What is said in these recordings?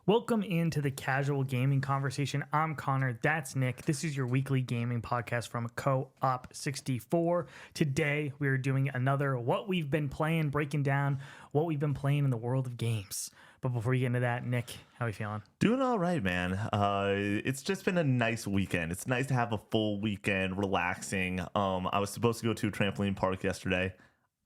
Welcome into the Casual Gaming Conversation. I'm Connor. That's Nick. This is your weekly gaming podcast from Co-op 64. Today, we are doing another What We've Been Playing, breaking down what we've been playing in the world of games. But before we get into that, Nick, how are you feeling? Doing all right, man. It's just been a nice weekend. It's nice to have a full weekend, relaxing. I was supposed to go to a trampoline park yesterday.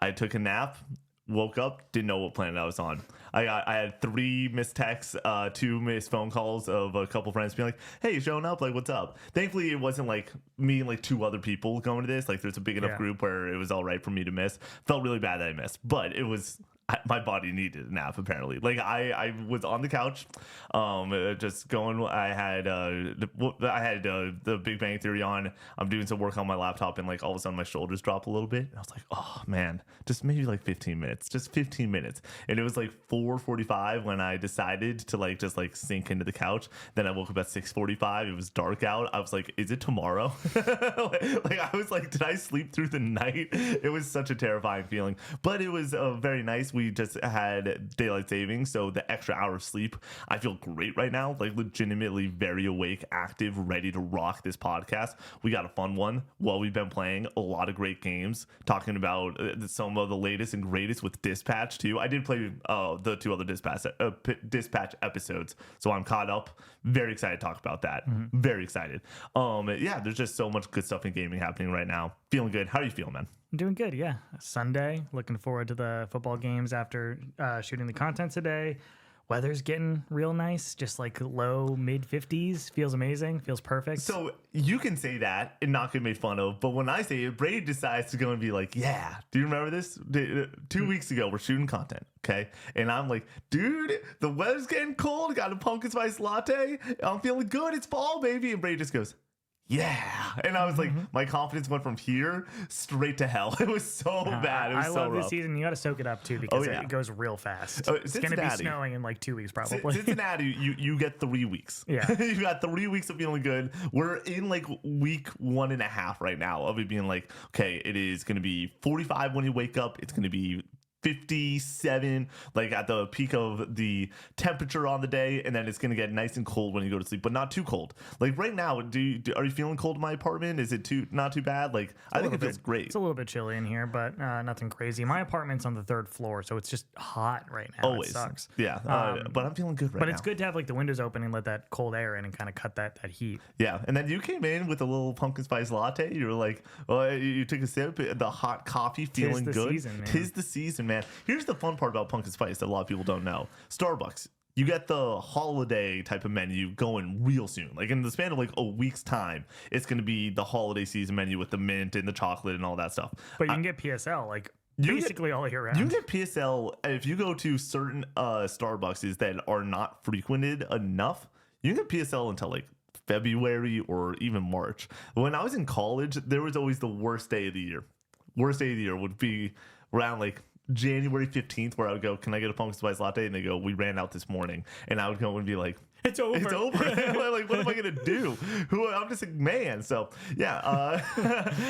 I took a nap. Woke up, didn't know what planet I was on. I had 3 missed texts, 2 missed phone calls of a couple friends being like, hey, you showing up? Like, what's up? Thankfully, it wasn't like me and like 2 other people going to this. Like, there's a big enough group where it was all right for me to miss. Felt really bad that I missed, but it was... my body needed a nap, apparently. Like, I was on the couch, just going. I had the Big Bang Theory on. I'm doing some work on my laptop, and like all of a sudden my shoulders dropped a little bit. And I was like, oh man, just maybe like 15 minutes, just 15 minutes. And it was like 4:45 when I decided to just sink into the couch. Then I woke up at 6:45. It was dark out. I was like, is it tomorrow? I was like, did I sleep through the night? It was such a terrifying feeling, but it was very nice. We just had daylight savings, so the extra hour of sleep, I feel great right now, like legitimately very awake, active, ready to rock this podcast. We got a fun one. Well, we've been playing a lot of great games, talking about some of the latest and greatest with Dispatch too. I did play the 2 other Dispatch episodes, so I'm caught up. Very excited to talk about that. Very excited. Yeah, there's just so much good stuff in gaming happening right now. Feeling good. How are you feeling, man? I'm doing good, yeah. Sunday, looking forward to the football games after shooting the content today. Weather's getting real nice, just like low mid 50s. Feels amazing, feels perfect. So you can say that and not get made fun of, but when I say it, Brady decides to go and be like, yeah. Do you remember this? 2 weeks ago, we're shooting content, okay? And I'm like, dude, the weather's getting cold. Got a pumpkin spice latte. I'm feeling good. It's fall, baby. And Brady just goes, yeah. And I was like, my confidence went from here straight to hell. It was so bad. It was I so love rough. this season. You got to soak it up too, because it goes real fast. It's going to be snowing in like 2 weeks probably. Cincinnati, you get 3 weeks. Yeah. You got 3 weeks of feeling good. We're in like week 1.5 right now of it being like, okay, it is going to be 45 when you wake up. It's going to be 57 like at the peak of the temperature on the day, and then it's gonna get nice and cold when you go to sleep, but not too cold. Like right now, are you feeling cold in my apartment? Is it not too bad? Like I think it feels great. It's a little bit chilly in here, but nothing crazy. My apartment's on the 3rd floor, so it's just hot right now. Always. It sucks. Yeah, but I'm feeling good right now. But it's good to have like the windows open and let that cold air in and kind of cut that heat. Yeah, and then you came in with a little pumpkin spice latte. You were like, well, you took a sip, the hot coffee, feeling good. Tis the season, man. Here's the fun part about pumpkin spice that a lot of people don't know. Starbucks, you get the holiday type of menu going real soon. Like in the span of like a week's time, it's going to be the holiday season menu with the mint and the chocolate and all that stuff. But you can get PSL like basically all year round. You can get PSL if you go to certain Starbucks that are not frequented enough. You can get PSL until like February or even March. When I was in college, there was always the worst day of the year. Worst day of the year would be around like January 15th, where I would go, can I get a pumpkin spice latte? And they go, we ran out this morning. And I would go and be like, it's over. It's over. Like, what am I going to do? I'm just a man. So, yeah.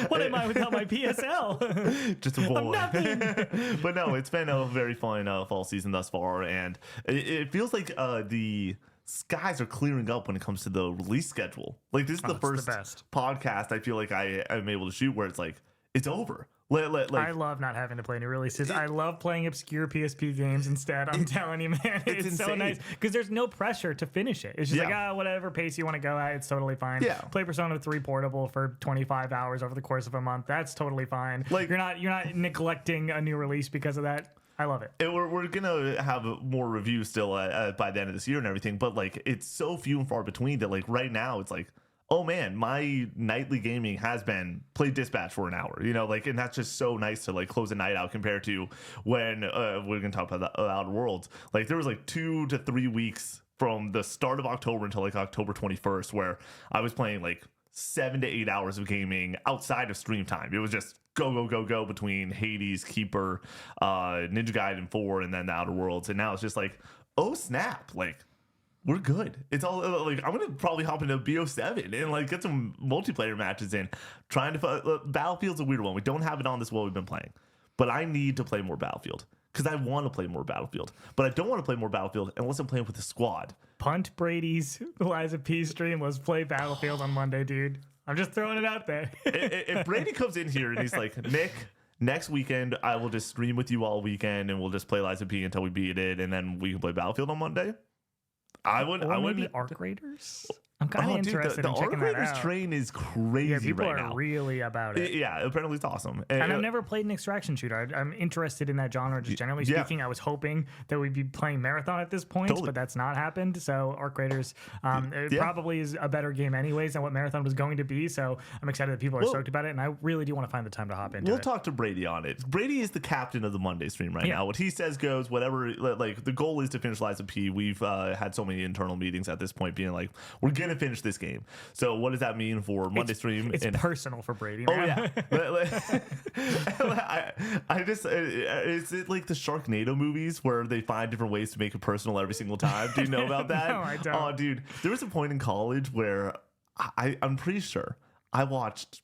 What am I without my PSL? Just a boy. I'm nothing. But no, it's been a very fun fall season thus far. And it feels like the skies are clearing up when it comes to the release schedule. Like, this is the first podcast I feel like I am able to shoot where it's like, it's over. I love not having to play new releases. I love playing obscure PSP games instead. I'm telling you, man, it's so nice because there's no pressure to finish it. It's just like, whatever pace you want to go at, it's totally fine. Yeah. Play Persona 3 Portable for 25 hours over the course of a month. That's totally fine. Like you're not neglecting a new release because of that. I love it. And we're gonna have more reviews still by the end of this year and everything, but like it's so few and far between that like right now it's like, oh man, my nightly gaming has been play Dispatch for an hour, like, and that's just so nice to like close a night out compared to when we're gonna talk about the Outer Worlds. Like there was like 2 to 3 weeks from the start of October until like October 21st where I was playing like 7 to 8 hours of gaming outside of stream time. It was just go between Hades, Keeper, Ninja Gaiden 4, and then the Outer Worlds. And now it's just like, oh snap, like we're good. It's all like I'm gonna probably hop into BO7 and like get some multiplayer matches in. Trying to Battlefield's a weird one. We don't have it on this while we've been playing, but I need to play more Battlefield because I want to play more Battlefield, but I don't want to play more Battlefield unless I'm playing with a squad. Punt Brady's Liza P stream. Let's play Battlefield on Monday, dude. I'm just throwing it out there. If Brady comes in here and he's like, Nick, next weekend I will just stream with you all weekend and we'll just play Liza P until we beat it, and then we can play Battlefield on Monday. I wouldn't. Maybe Arc Raiders. I'm kind of interested the in checking Arc that Raiders out. train is crazy Yeah, people right are now. really about it. Yeah, apparently it's awesome. And I've never played an extraction shooter. I'm interested in that genre, just generally speaking. I was hoping that we'd be playing Marathon at this point, but that's not happened. So Arc Raiders probably is a better game anyways than what Marathon was going to be. So I'm excited that people are stoked about it, and I really do want to find the time to hop into it. We'll talk to Brady on it. Brady is the captain of the Monday stream right now. What he says goes. Whatever, like the goal is to finish Liza P. We've had so many internal meetings at this point being like, we're going to finish this game. So what does that mean for Monday stream? It's personal for Brady, man. Oh yeah. I just is it like the Sharknado movies where they find different ways to make it personal every single time? Do you know about that? No, I don't. Oh, dude, there was a point in college where I'm pretty sure I watched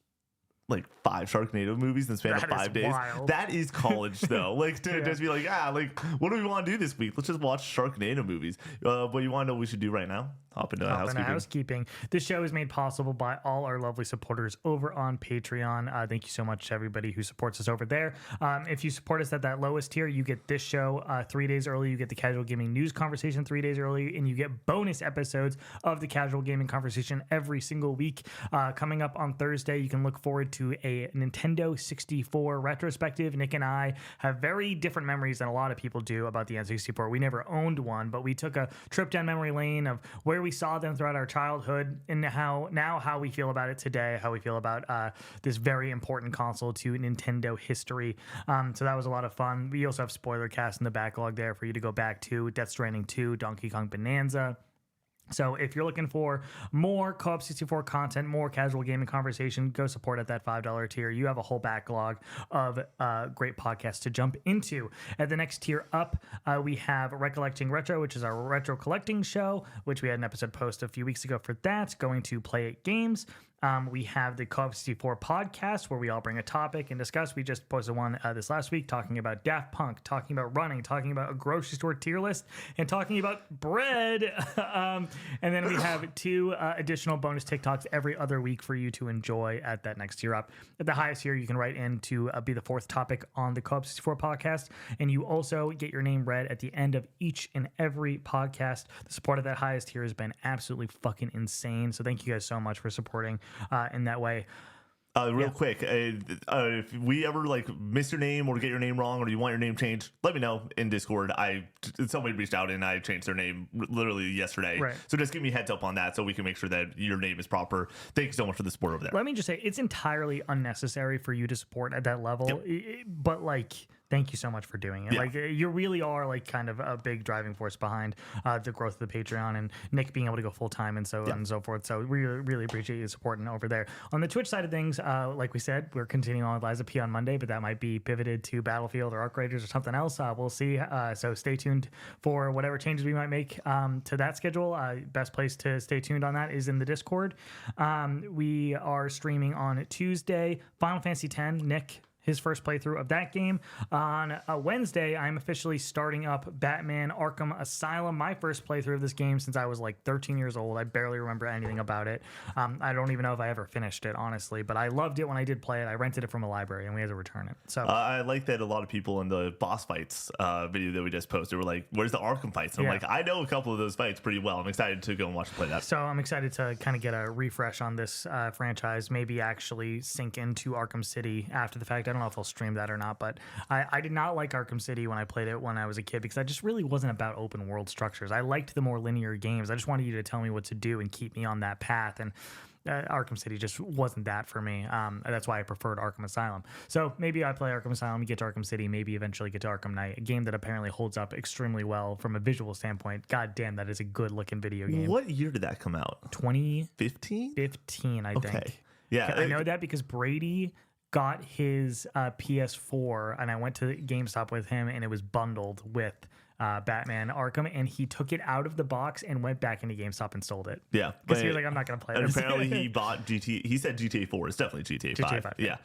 like 5 Sharknado movies in the span of 5 days. Wild. That is college though. Like to just be like, like what do we want to do this week? Let's just watch Sharknado movies. But you want to know what we should do right now? Hop into housekeeping. This show is made possible by all our lovely supporters over on Patreon. Thank you so much to everybody who supports us over there. If you support us at that lowest tier, you get this show 3 days early. You get the Casual Gaming News Conversation 3 days early, and you get bonus episodes of the Casual Gaming Conversation every single week. Coming up on Thursday, you can look forward to a Nintendo 64 retrospective. Nick and I have very different memories than a lot of people do about the N64. We never owned one, but we took a trip down memory lane of where we saw them throughout our childhood and how we feel about it today, how we feel about this very important console to Nintendo history. So that was a lot of fun. We also have spoiler cast in the backlog there for you to go back to: Death Stranding 2, Donkey Kong Bonanza. So if you're looking for more Co-op 64 content, more casual gaming conversation, go support at that $5 tier. You have a whole backlog of great podcasts to jump into. At the next tier up, we have Recollecting Retro, which is our retro collecting show, which we had an episode post a few weeks ago for that, going to Play It Games. We have the Co-op 64 podcast where we all bring a topic and discuss. We just posted one this last week talking about Daft Punk, talking about running, talking about a grocery store tier list, and talking about bread. And then we have 2 additional bonus TikToks every other week for you to enjoy at that next tier up. At the highest tier, you can write in to be the 4th topic on the Co-op 64 podcast, and you also get your name read at the end of each and every podcast. The support of that highest tier has been absolutely fucking insane. So thank you guys so much for supporting in that way. Real quick, if we ever miss your name or get your name wrong or you want your name changed, let me know in Discord. Somebody reached out and I changed their name literally yesterday. Right. So just give me a heads up on that so we can make sure that your name is proper. Thank you so much for the support over there. Let me just say, it's entirely unnecessary for you to support at that level, but thank you so much for doing it. Yeah. You really are kind of a big driving force behind the growth of the Patreon and Nick being able to go full time and so on and so forth. So we really appreciate you supporting over there. On the Twitch side of things, like we said, we're continuing on with Liza P on Monday, but that might be pivoted to Battlefield or Arc Raiders or something else. We'll see. So stay tuned for whatever changes we might make to that schedule. Best place to stay tuned on that is in the Discord. We are streaming on Tuesday, Final Fantasy X. Nick, his first playthrough of that game. On a Wednesday, I'm officially starting up Batman Arkham Asylum, my first playthrough of this game since I was 13 years old. I barely remember anything about it. I don't even know if I ever finished it, honestly, but I loved it when I did play it. I rented it from a library and we had to return it. So I like that a lot of people in the boss fights video that we just posted were like, where's the Arkham fights? And I'm like, I know a couple of those fights pretty well. I'm excited to go and watch and play that. So I'm excited to kind of get a refresh on this franchise, maybe actually sink into Arkham City after the fact. I don't know if I'll stream that or not, but I did not like Arkham City when I played it when I was a kid because I just really wasn't about open world structures. I liked the more linear games. I just wanted you to tell me what to do and keep me on that path, and Arkham City just wasn't that for me. That's why I preferred Arkham Asylum. So maybe I play Arkham Asylum, get to Arkham City, maybe eventually get to Arkham Knight, a game that apparently holds up extremely well from a visual standpoint. God damn, that is a good looking video game. What year did that come out? 2015, 15, I think. Yeah, I know that because Brady got his PS4 and I went to GameStop with him and it was bundled with Batman Arkham, and he took it out of the box and went back into GameStop and sold it. Yeah, because he was like, I'm not going to play and this. apparently he bought GTA. He said GTA 4. It's definitely GTA 5. Yeah.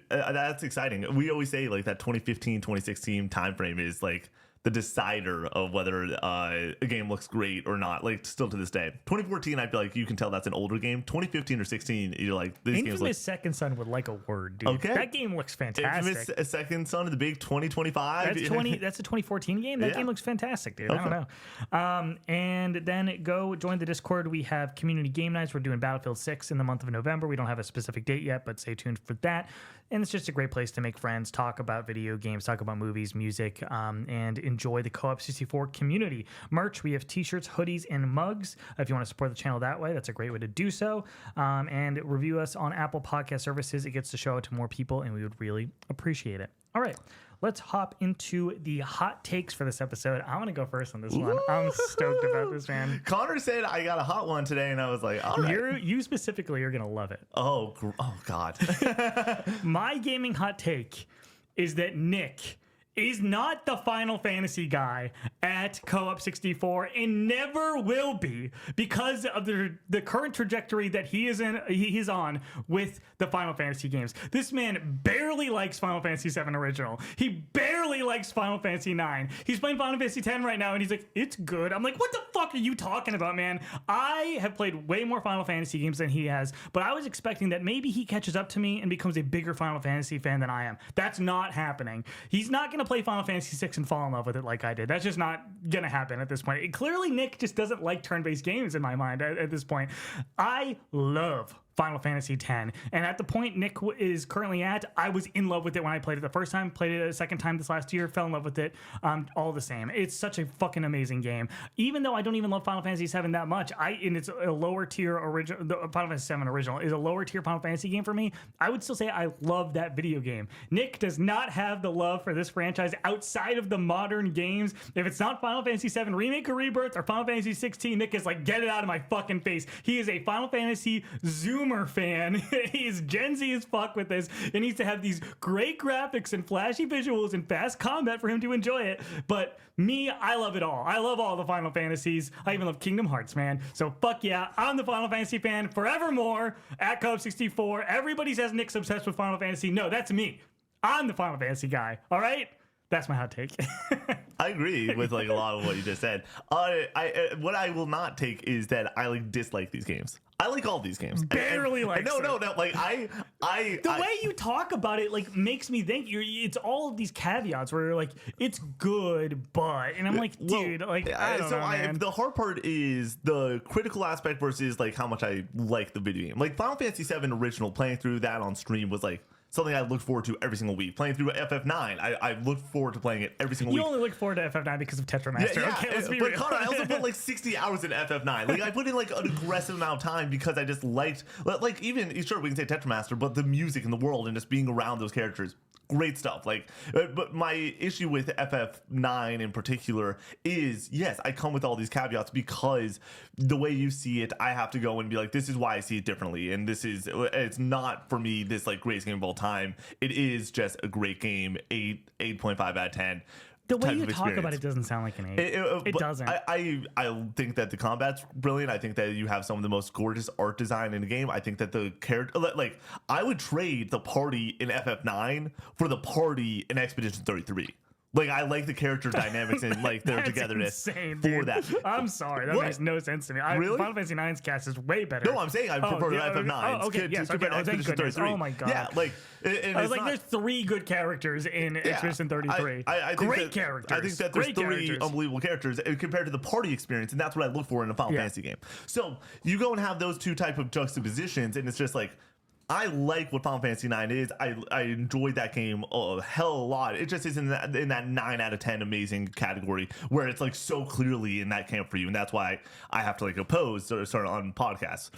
That's exciting. We always say like that 2015, 2016 time frame is like the decider of whether a game looks great or not. Like still to this day, 2014, I feel like you can tell that's an older game. 2015 or 16, you're like, these games Infamous Second Son would like a word, dude. Okay. That game looks fantastic. Infamous Second Son of the big 2025. That's a 2014 game. That game looks fantastic, dude. Okay. I don't know. And then go join the Discord. We have community game nights. We're doing Battlefield 6 in the month of November. We don't have a specific date yet, but stay tuned for that. And it's just a great place to make friends, talk about video games, talk about movies, music, and enjoy the Co-op 64 community. Merch, we have t-shirts, hoodies, and mugs. If you want to support the channel that way, that's a great way to do so. And review us on Apple Podcast Services. It gets to show it to more people, and we would really appreciate it. All right, let's hop into the hot takes for this episode. I want to go first on this one. I'm stoked about this, man. Connor said I got a hot one today, and I was like, all right. You specifically are going to love it. Oh, God. My gaming hot take is that Nick is not the Final Fantasy guy at Co-op 64 and never will be because of the current trajectory that he's on with the Final Fantasy games. This man barely likes Final Fantasy 7 Original. He barely likes Final Fantasy 9. He's playing Final Fantasy 10 right now and he's like, it's good. I'm like, what the fuck are you talking about, man? I have played way more Final Fantasy games than he has, but I was expecting that maybe he catches up to me and becomes a bigger Final Fantasy fan than I am. That's not happening. He's not going to play Final Fantasy 6 and fall in love with it like I did. That's just not going to happen at this point. Clearly, Nick just doesn't like turn-based games in my mind at this point. I love Final Fantasy X. And at the point Nick is currently at, I was in love with it when I played it the first time, played it a second time this last year, fell in love with it, all the same. It's such a fucking amazing game. Even though I don't even love Final Fantasy VII that much, and it's a lower tier original, the Final Fantasy VII Original is a lower tier Final Fantasy game for me, I would still say I love that video game. Nick does not have the love for this franchise outside of the modern games. If it's not Final Fantasy VII Remake or Rebirth or Final Fantasy 16, Nick is like, get it out of my fucking face. He is a Final Fantasy Zoomer fan. He's Gen Z as fuck with this. It needs to have these great graphics and flashy visuals and fast combat for him to enjoy it. But me, I love it all. I love all the Final Fantasies. I even love Kingdom Hearts, man. So fuck yeah, I'm the Final Fantasy fan forevermore at Co-op 64. Everybody says Nick's obsessed with Final Fantasy. No, that's me. I'm the Final Fantasy guy. All right? That's my hot take. I agree with like a lot of what you just said. What I will not take is that I like dislike these games. I like all these games. Barely like no. Like the way you talk about it like makes me think it's all of these caveats where you're like, it's good, but, and I'm like, dude, like I don't know, man. The hard part is the critical aspect versus like how much I like the video game. Like Final Fantasy VII Original, playing through that on stream was like something I look forward to every single week. Playing through FF9, I look forward to playing it every single week. You only look forward to FF9 because of Tetramaster. Yeah, okay, let's be but real. Connor, I also put like 60 hours in FF9. Like I put in like an aggressive amount of time because I just liked, like even, sure, we can say Tetramaster, but the music in the world and just being around those characters. Great stuff. Like, but my issue with FF9 in particular is, yes, I come with all these caveats because the way you see it, I have to go and be like, this is why I see it differently. And it's not for me this like greatest game of all time. It is just a great game, 8.5 out of 10. The way you talk about it doesn't sound like an 8. It doesn't. I think that the combat's brilliant. I think that you have some of the most gorgeous art design in the game. I think that the character, like, I would trade the party in FF9 for the party in Expedition 33. Like, I like the character dynamics and like their togetherness insane, for that. I'm sorry, that makes no sense to me. Really? Final Fantasy IX's cast is way better. No, I'm saying I prefer FF9. Oh, okay, yes, okay. Expedition 33. Oh my god. Yeah, like I was like, there's 3 good characters in Expedition 33. I think great characters. I think that there's 3 unbelievable characters compared to the party experience, and that's what I look for in a Final Fantasy game. So you go and have those two type of juxtapositions, and it's just like, I like what Final Fantasy 9 is. I enjoyed that game a hell of a lot. It just is in that 9 out of 10 amazing category where it's like so clearly in that camp for you, and that's why I have to like oppose or start on podcasts.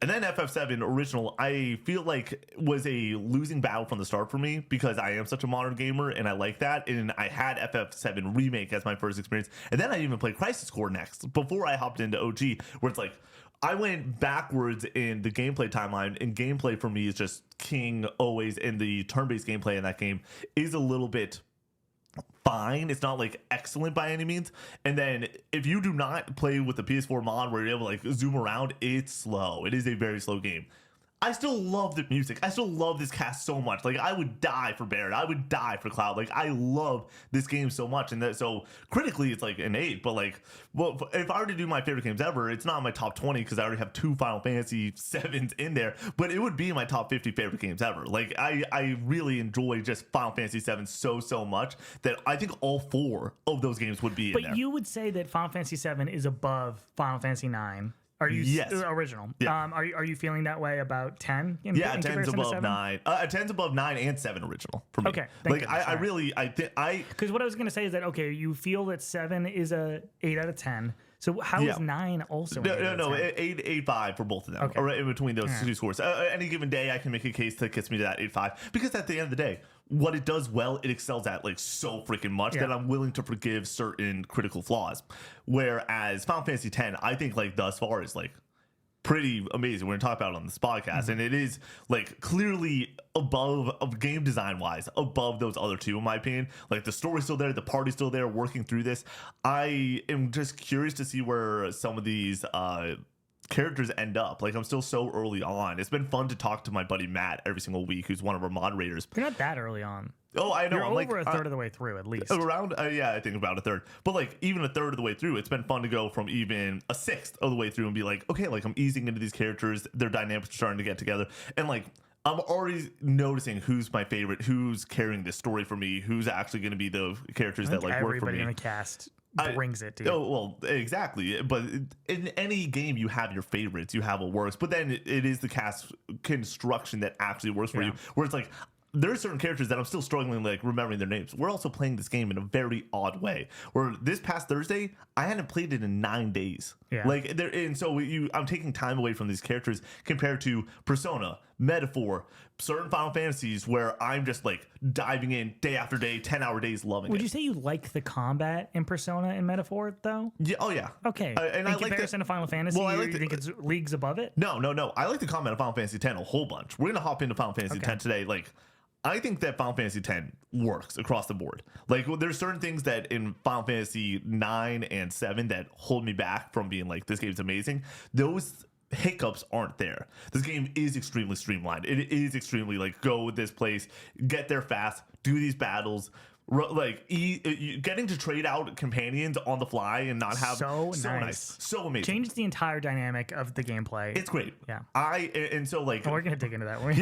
And then FF7 Original, I feel like was a losing battle from the start for me because I am such a modern gamer and I like that. And I had FF7 Remake as my first experience. And then I even played Crisis Core next before I hopped into OG, where it's like, I went backwards in the gameplay timeline, and gameplay for me is just king always, and the turn-based gameplay in that game is a little bit fine. It's not like excellent by any means. And then if you do not play with the PS4 mod where you're able to like zoom around, it's slow. It is a very slow game. I still love the music. I still love this cast so much. Like, I would die for Barrett. I would die for Cloud. Like, I love this game so much. And so critically, it's like an 8. But like, well, if I were to do my favorite games ever, it's not in my top 20 because I already have 2 Final Fantasy 7s in there. But it would be in my top 50 favorite games ever. Like, I really enjoy just Final Fantasy 7 so much that I think all 4 of those games would be in there. But you would say that Final Fantasy 7 is above Final Fantasy 9. Are you original? Yeah. Are you feeling that way about 10? In 10's above 9. 10's above 9 and 7 original for me. Okay. Like I really think because what I was gonna say is that okay, you feel that 7 is a 8 out of 10. So how is 9 also? No, 8.5 for both of them. Okay. Or in between those two scores. Any given day, I can make a case that gets me to that 8.5 because at the end of the day, what it does well, it excels at like so freaking much that I'm willing to forgive certain critical flaws. Whereas Final Fantasy X, I think like thus far is like pretty amazing. We're gonna talk about it on this podcast, and it is like clearly above of game design wise, above those other two in my opinion. Like the story's still there, the party's still there, working through this. I am just curious to see where some of these characters end up. Like I'm still so early on. It's been fun to talk to my buddy Matt every single week, who's one of our moderators. You're not that early on. Oh, I know. You're I'm over like, a third of the way through, at least. Around, I think about a third. But like even a third of the way through, it's been fun to go from even a sixth of the way through and be like, okay, like I'm easing into these characters. Their dynamics are starting to get together, and like I'm already noticing who's my favorite, who's carrying this story for me, who's actually going to be the characters that like work for me. Everybody in the cast brings it, dude. Oh, well, exactly. But in any game, you have your favorites, you have what works. But then it is the cast construction that actually works for you, where it's like, there are certain characters that I'm still struggling like remembering their names. We're also playing this game in a very odd way. Where this past Thursday, I hadn't played it in 9 days. Yeah. Like there, and so I'm taking time away from these characters compared to Persona, Metaphor, certain Final Fantasies where I'm just like diving in day after day, 10-hour days, loving it. Would you say you like the combat in Persona and Metaphor though? Yeah. Oh yeah. Okay. And in comparison to Final Fantasy, you think it's leagues above it? No. I like the combat of Final Fantasy X a whole bunch. We're gonna hop into Final Fantasy X today. Like, I think that Final Fantasy X works across the board. Like, there's certain things that in Final Fantasy 9 and 7 that hold me back from being like, this game's amazing. Those hiccups aren't there. This game is extremely streamlined. It is extremely like, go this place, get there fast, do these battles. Like getting to trade out companions on the fly and not have so nice, so amazing. Changed the entire dynamic of the gameplay. It's great. Yeah. And so like we're gonna dig into that one.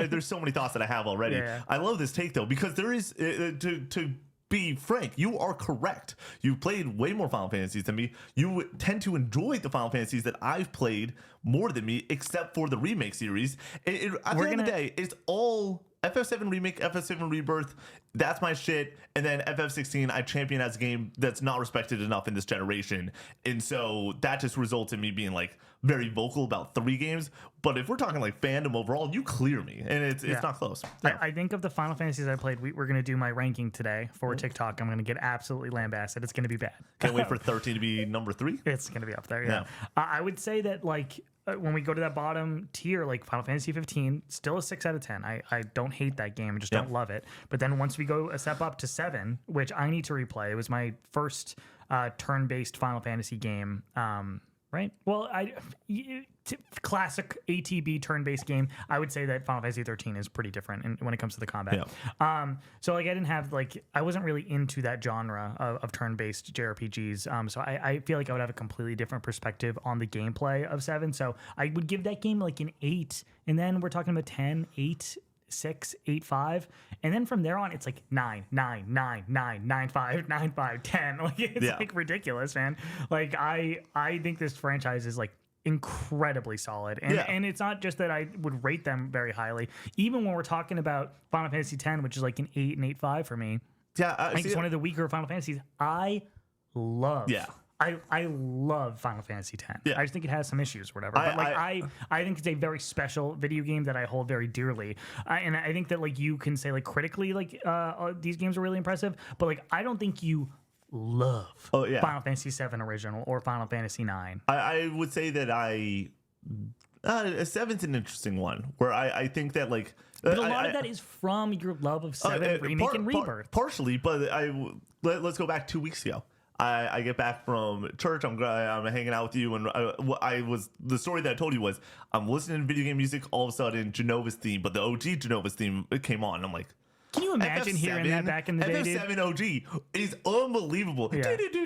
There's so many thoughts that I have already. Yeah. I love this take though because there is to be frank, you are correct. You've played way more Final Fantasies than me. You tend to enjoy the Final Fantasies that I've played more than me, except for the remake series. At the end of the day, it's all FF7 Remake, FF7 Rebirth, that's my shit. And then FF16, I champion as a game that's not respected enough in this generation. And so that just results in me being like very vocal about 3 games. But if we're talking like fandom overall, you clear me. And it's not close. No. I think of the Final Fantasies I played, we're going to do my ranking today for TikTok. I'm going to get absolutely lambasted. It's going to be bad. Can't wait for 13 to be number 3. It's going to be up there, yeah. I would say that like when we go to that bottom tier, like Final Fantasy 15, still a 6 out of 10. I don't hate that game. I just don't love it. But then once we go a step up to 7, which I need to replay, it was my first turn-based Final Fantasy game. Right? Well, classic ATB turn-based game. I would say that Final Fantasy 13 is pretty different when it comes to the combat. Yeah. So like I didn't have like I wasn't really into that genre of turn-based JRPGs. So I feel like I would have a completely different perspective on the gameplay of 7. So I would give that game like an 8, and then we're talking about 10, 8. 6, 8, 5, and then from there on it's like 9, 9, 9, 9, 9, 5, 9, 5, 10. Like it's like ridiculous, man. Like I think this franchise is like incredibly solid, and it's not just that I would rate them very highly. Even when we're talking about Final Fantasy X, which is like an 8 and 8.5 for me. I think it's one of the weaker Final Fantasies. I love. I love Final Fantasy X. I just think it has some issues or whatever. But I think it's a very special video game that I hold very dearly. And I think that like you can say like critically like these games are really impressive, but like I don't think you love Final Fantasy VII Original or Final Fantasy IX. I would say that I Seven's an interesting one where I think that like But a lot of that is from your love of Seven, Remake, and Rebirth. Partially, but let's go back 2 weeks ago. I get back from church. I'm hanging out with you, and the story that I told you was I'm listening to video game music. All of a sudden, Genova's theme, but the OG Genova's theme came on. And I'm like, can you imagine hearing that back in the day? FF7 OG is unbelievable. Yeah. It's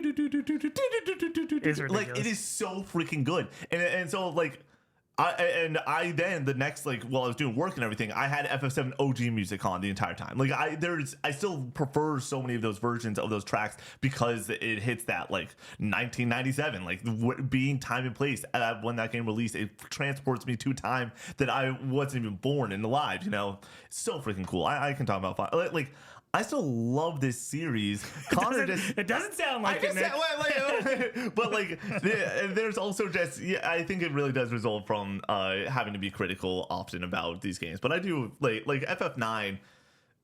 Like it is so freaking good, and so like. I then the next like while I was doing work and everything, I had FF7 OG music on the entire time. Like I still prefer so many of those versions of those tracks because it hits that like 1997 like being time and place when that game released. It transports me to a time that I wasn't even born and alive. You know, it's so freaking cool. I can talk about like. I still love this series. It doesn't sound like it, Nick. But like, there's also just I think it really does result from having to be critical often about these games. But I do like FF9.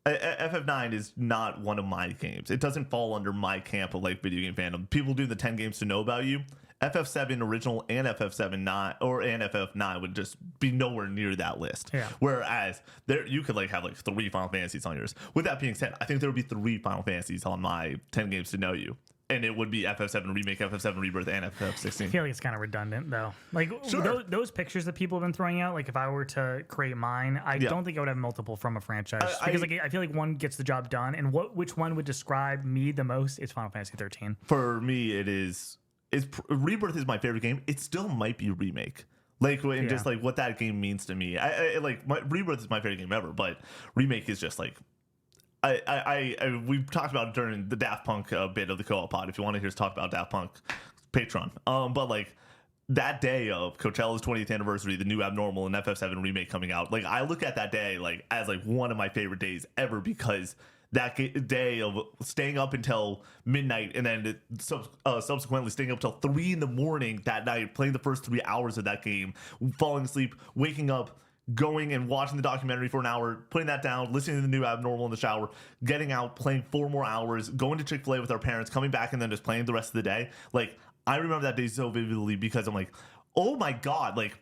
FF9 is not one of my games. It doesn't fall under my camp of like video game fandom. People do the 10 games to know about you. FF7 original and FF9 would just be nowhere near that list. Yeah. Whereas there you could like have like 3 Final Fantasies on yours. With that being said, I think there would be 3 Final Fantasies on my 10 games to know you. And it would be FF7 Remake, FF7 Rebirth, and FF16. I feel like it's kind of redundant, though. Like, sure. those pictures that people have been throwing out, like, if I were to create mine, I don't think I would have multiple from a franchise. Because I feel like one gets the job done, and which one would describe me the most is Final Fantasy 13. For me, Rebirth is my favorite game. It still might be Remake. Like, and just, like, what that game means to me. Rebirth is my favorite game ever, but Remake is just, like... we talked about it during the Daft Punk bit of the co-op pod. If you want to hear us talk about Daft Punk, Patreon. But like that day of Coachella's 20th anniversary, the new Abnormal and FF7 remake coming out, like I look at that day like as like one of my favorite days ever because that day of staying up until midnight and then subsequently staying up till 3 a.m. that night, playing the first 3 hours of that game, falling asleep, waking up, going and watching the documentary for an hour, putting that down, listening to the new Abnormal in the shower, getting out, playing 4 more hours, going to Chick-fil-A with our parents, coming back and then just playing the rest of the day. Like, I remember that day so vividly because I'm like, oh my God, like,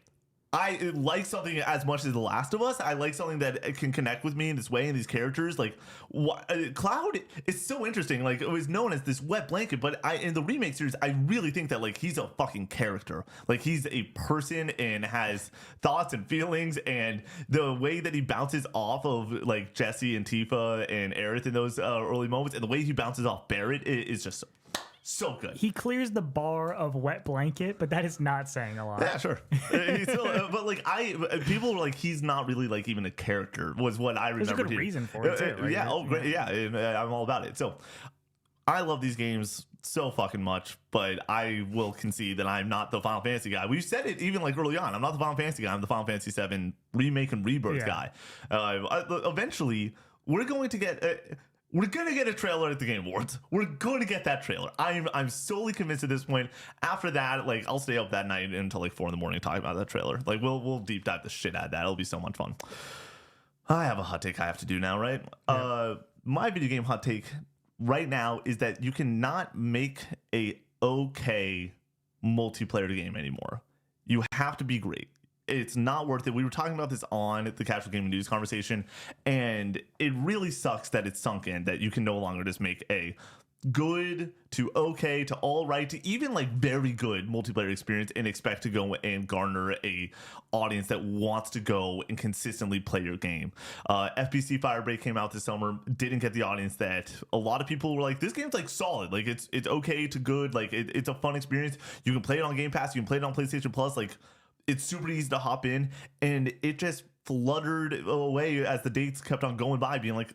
I like something as much as The Last of Us. I like something that can connect with me in this way and these characters. Like, Cloud is so interesting. Like, it was known as this wet blanket, but in the remake series, I really think that like he's a fucking character. Like, he's a person and has thoughts and feelings, and the way that he bounces off of like Jesse and Tifa and Aerith in those early moments, and the way he bounces off Barrett is just so good. He clears the bar of wet blanket, but that is not saying a lot. Yeah, sure. He's still, but like people were like, he's not really like even a character. Was what I remember. There's a good reason for it too. Right? Yeah. Oh, great. Yeah. I'm all about it. So I love these games so fucking much, but I will concede that I'm not the Final Fantasy guy. We said it even like early on. I'm not the Final Fantasy guy. I'm the Final Fantasy 7 remake and rebirth guy. Eventually, we're going to get a trailer at the Game Awards. We're going to get that trailer. I'm solely convinced at this point. After that, like I'll stay up that night until like 4 a.m. talking about that trailer. Like we'll deep dive the shit out of that. It'll be so much fun. I have a hot take I have to do now, right? Yeah. My video game hot take right now is that you cannot make a okay multiplayer game anymore. You have to be great. It's not worth it. We were talking about this on the Casual Gaming News conversation, and it really sucks that it's sunk in that you can no longer just make a good to okay to all right to even like very good multiplayer experience and expect to go and garner a audience that wants to go and consistently play your game. FBC Firebreak came out this summer, didn't get the audience that a lot of people were like, this game's like solid, like it's okay to good, like it's a fun experience. You can play it on Game Pass, you can play it on PlayStation Plus, like it's super easy to hop in, and it just fluttered away as the dates kept on going by, being like,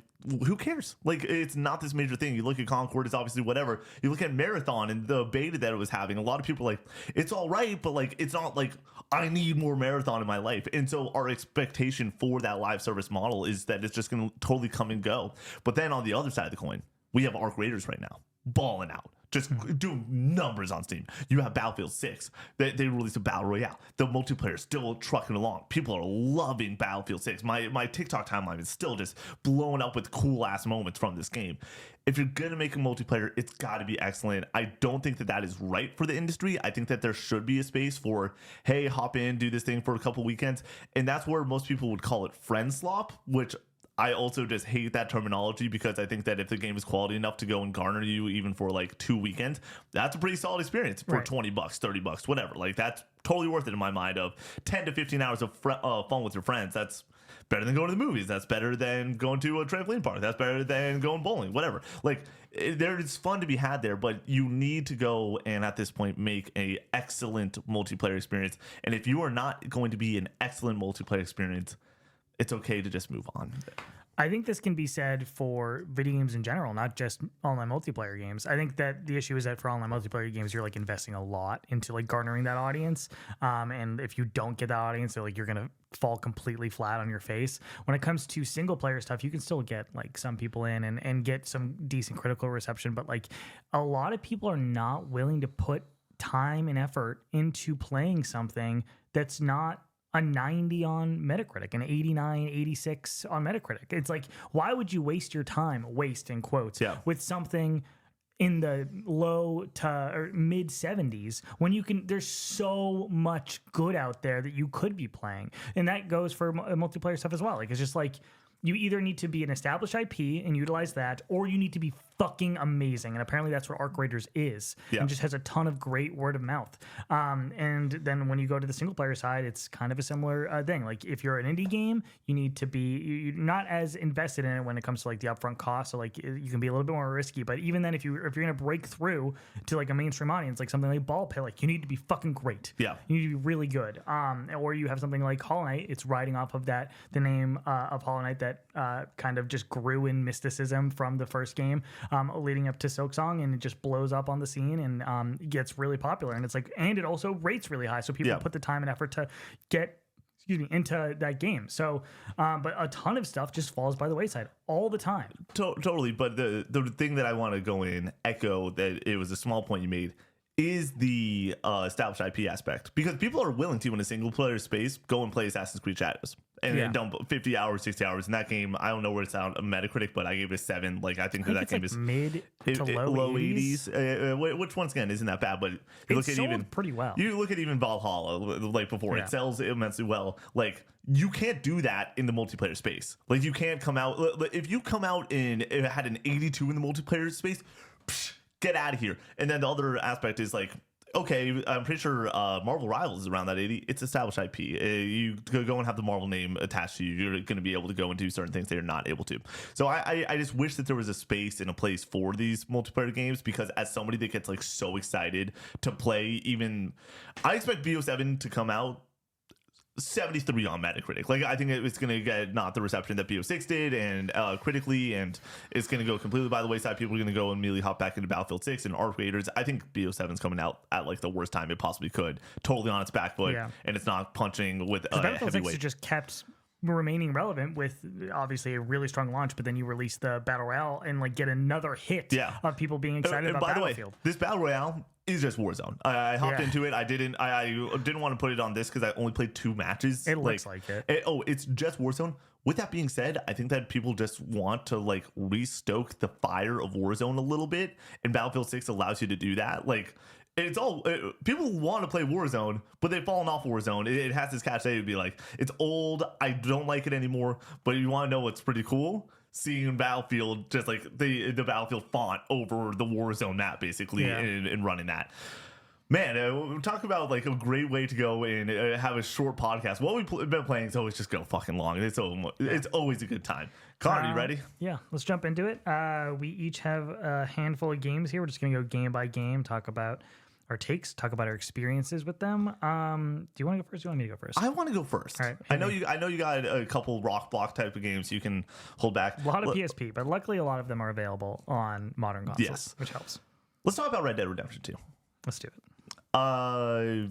who cares? Like, it's not this major thing. You look at Concord, it's obviously whatever. You look at Marathon and the beta that it was having, a lot of people are like, it's all right, but like, it's not like I need more Marathon in my life. And so our expectation for that live service model is that it's just going to totally come and go. But then on the other side of the coin, we have Arc Raiders right now, balling out. just doing numbers on Steam. You have Battlefield 6. They released a Battle Royale. The multiplayer is still trucking along. People are loving Battlefield 6. My TikTok timeline is still just blowing up with cool-ass moments from this game. If you're going to make a multiplayer, it's got to be excellent. I don't think that is right for the industry. I think that there should be a space for, hey, hop in, do this thing for a couple weekends. And that's where most people would call it friend slop, which I also just hate that terminology, because I think that if the game is quality enough to go and garner you even for like 2 weekends, that's a pretty solid experience for $20, $30, whatever. Like, that's totally worth it in my mind. Of 10 to 15 hours of fun with your friends, that's better than going to the movies. That's better than going to a trampoline park. That's better than going bowling, whatever. Like, there's fun to be had there, but you need to go and at this point make a excellent multiplayer experience. And if you are not going to be an excellent multiplayer experience, it's okay to just move on. I think this can be said for video games in general, not just online multiplayer games. I think that the issue is that for online multiplayer games, you're like investing a lot into like garnering that audience. And if you don't get that audience, they're like, you're going to fall completely flat on your face. When it comes to single player stuff, you can still get like some people in and get some decent critical reception. But like, a lot of people are not willing to put time and effort into playing something that's not a 90 on Metacritic, an 89, 86 on Metacritic. It's like, why would you waste your time, waste in quotes, with something in the low to or mid 70s when you can, there's so much good out there that you could be playing. And that goes for multiplayer stuff as well. Like, it's just like, you either need to be an established IP and utilize that, or you need to be fucking amazing. And apparently that's what Arc Raiders is. And just has a ton of great word of mouth. And then when you go to the single player side, it's kind of a similar thing. Like, if you're an indie game, you need to be you're not as invested in it when it comes to like the upfront cost. So like, you can be a little bit more risky. But even then, if you're going to break through to like a mainstream audience, like something like Ball Pit, like, you need to be fucking great. You need to be really good. Or you have something like Hollow Knight. It's riding off of that, the name of Hollow Knight that kind of just grew in mysticism from the first game leading up to Silksong, and it just blows up on the scene and gets really popular. And it's like, and it also rates really high, so people put the time and effort to get into that game. So but a ton of stuff just falls by the wayside all the time. Totally. But the thing that I want to go in echo that it was a small point you made is the established IP aspect, because people are willing to, in a single player space, go and play Assassin's Creed Shadows and dump 50 hours, 60 hours in that game. I don't know where it's on Metacritic, but I gave it a 7. Like, I think that game like is mid to low 80s. Which once again isn't that bad, but you look at even pretty well. You look at even Valhalla, like before, it sells immensely well. Like, you can't do that in the multiplayer space. Like, you can't come out, if you come out and it had an 82 in the multiplayer space, get out of here. And then the other aspect is like, okay, I'm pretty sure Marvel Rivals is around that 80. It's established IP. You go and have the Marvel name attached to you. You're going to be able to go and do certain things that you're not able to. So I just wish that there was a space and a place for these multiplayer games, because as somebody that gets like so excited to play, even I expect BO7 to come out 73 on Metacritic. Like, I think it's going to get not the reception that BO6 did, and critically, and it's going to go completely by the wayside. People are going to go and immediately hop back into Battlefield 6 and Arc Raiders. I think BO7's coming out at like the worst time it possibly could, totally on its back foot, and it's not punching with Battlefield 6 heavyweight. just kept remaining relevant with obviously a really strong launch, but then you release the Battle Royale and like get another hit of people being excited about Battlefield. By the way, this Battle Royale is just Warzone. I hopped into it. I didn't want to put it on this because I only played 2 matches. It looks like it. It's just Warzone. With that being said, I think that people just want to like restoke the fire of Warzone a little bit, and Battlefield 6 allows you to do that. Like, it's people want to play Warzone, but they've fallen off Warzone. It has this cachet to be like, it's old, I don't like it anymore. But you want to know what's pretty cool? Seeing Battlefield, just like the Battlefield font over the Warzone map, basically, and running that. Man, talk about like a great way to go and have a short podcast. What we've been playing is always just go fucking long. It's always a good time. Connor, you ready? Yeah, let's jump into it. We each have a handful of games here. We're just going to go game by game, talk about our takes, talk about our experiences with them. Do you want to go first? Or do you want me to go first? I want to go first. All right, I know you got a couple rock block type of games you can hold back. A lot of PSP, but luckily a lot of them are available on modern consoles, which helps. Let's talk about Red Dead Redemption 2. Let's do it. I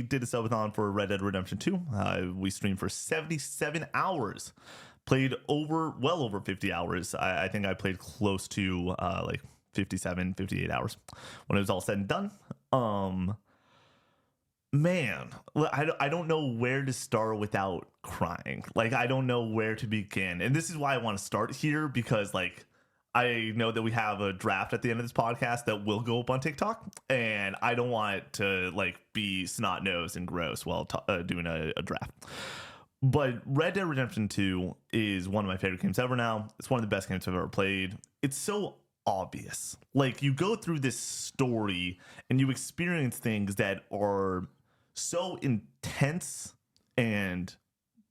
did a subathon for Red Dead Redemption 2. We streamed for 77 hours. Played well over 50 hours. I think I played close to like 57, 58 hours when it was all said and done. Man, I don't know where to start without crying. Like, I don't know where to begin. And this is why I want to start here, because like I know that we have a draft at the end of this podcast that will go up on TikTok, and I don't want it to like be snot-nosed and gross while doing a draft. But Red Dead Redemption 2 is one of my favorite games ever now. It's one of the best games I've ever played. It's so obvious. Like, you go through this story and you experience things that are so intense and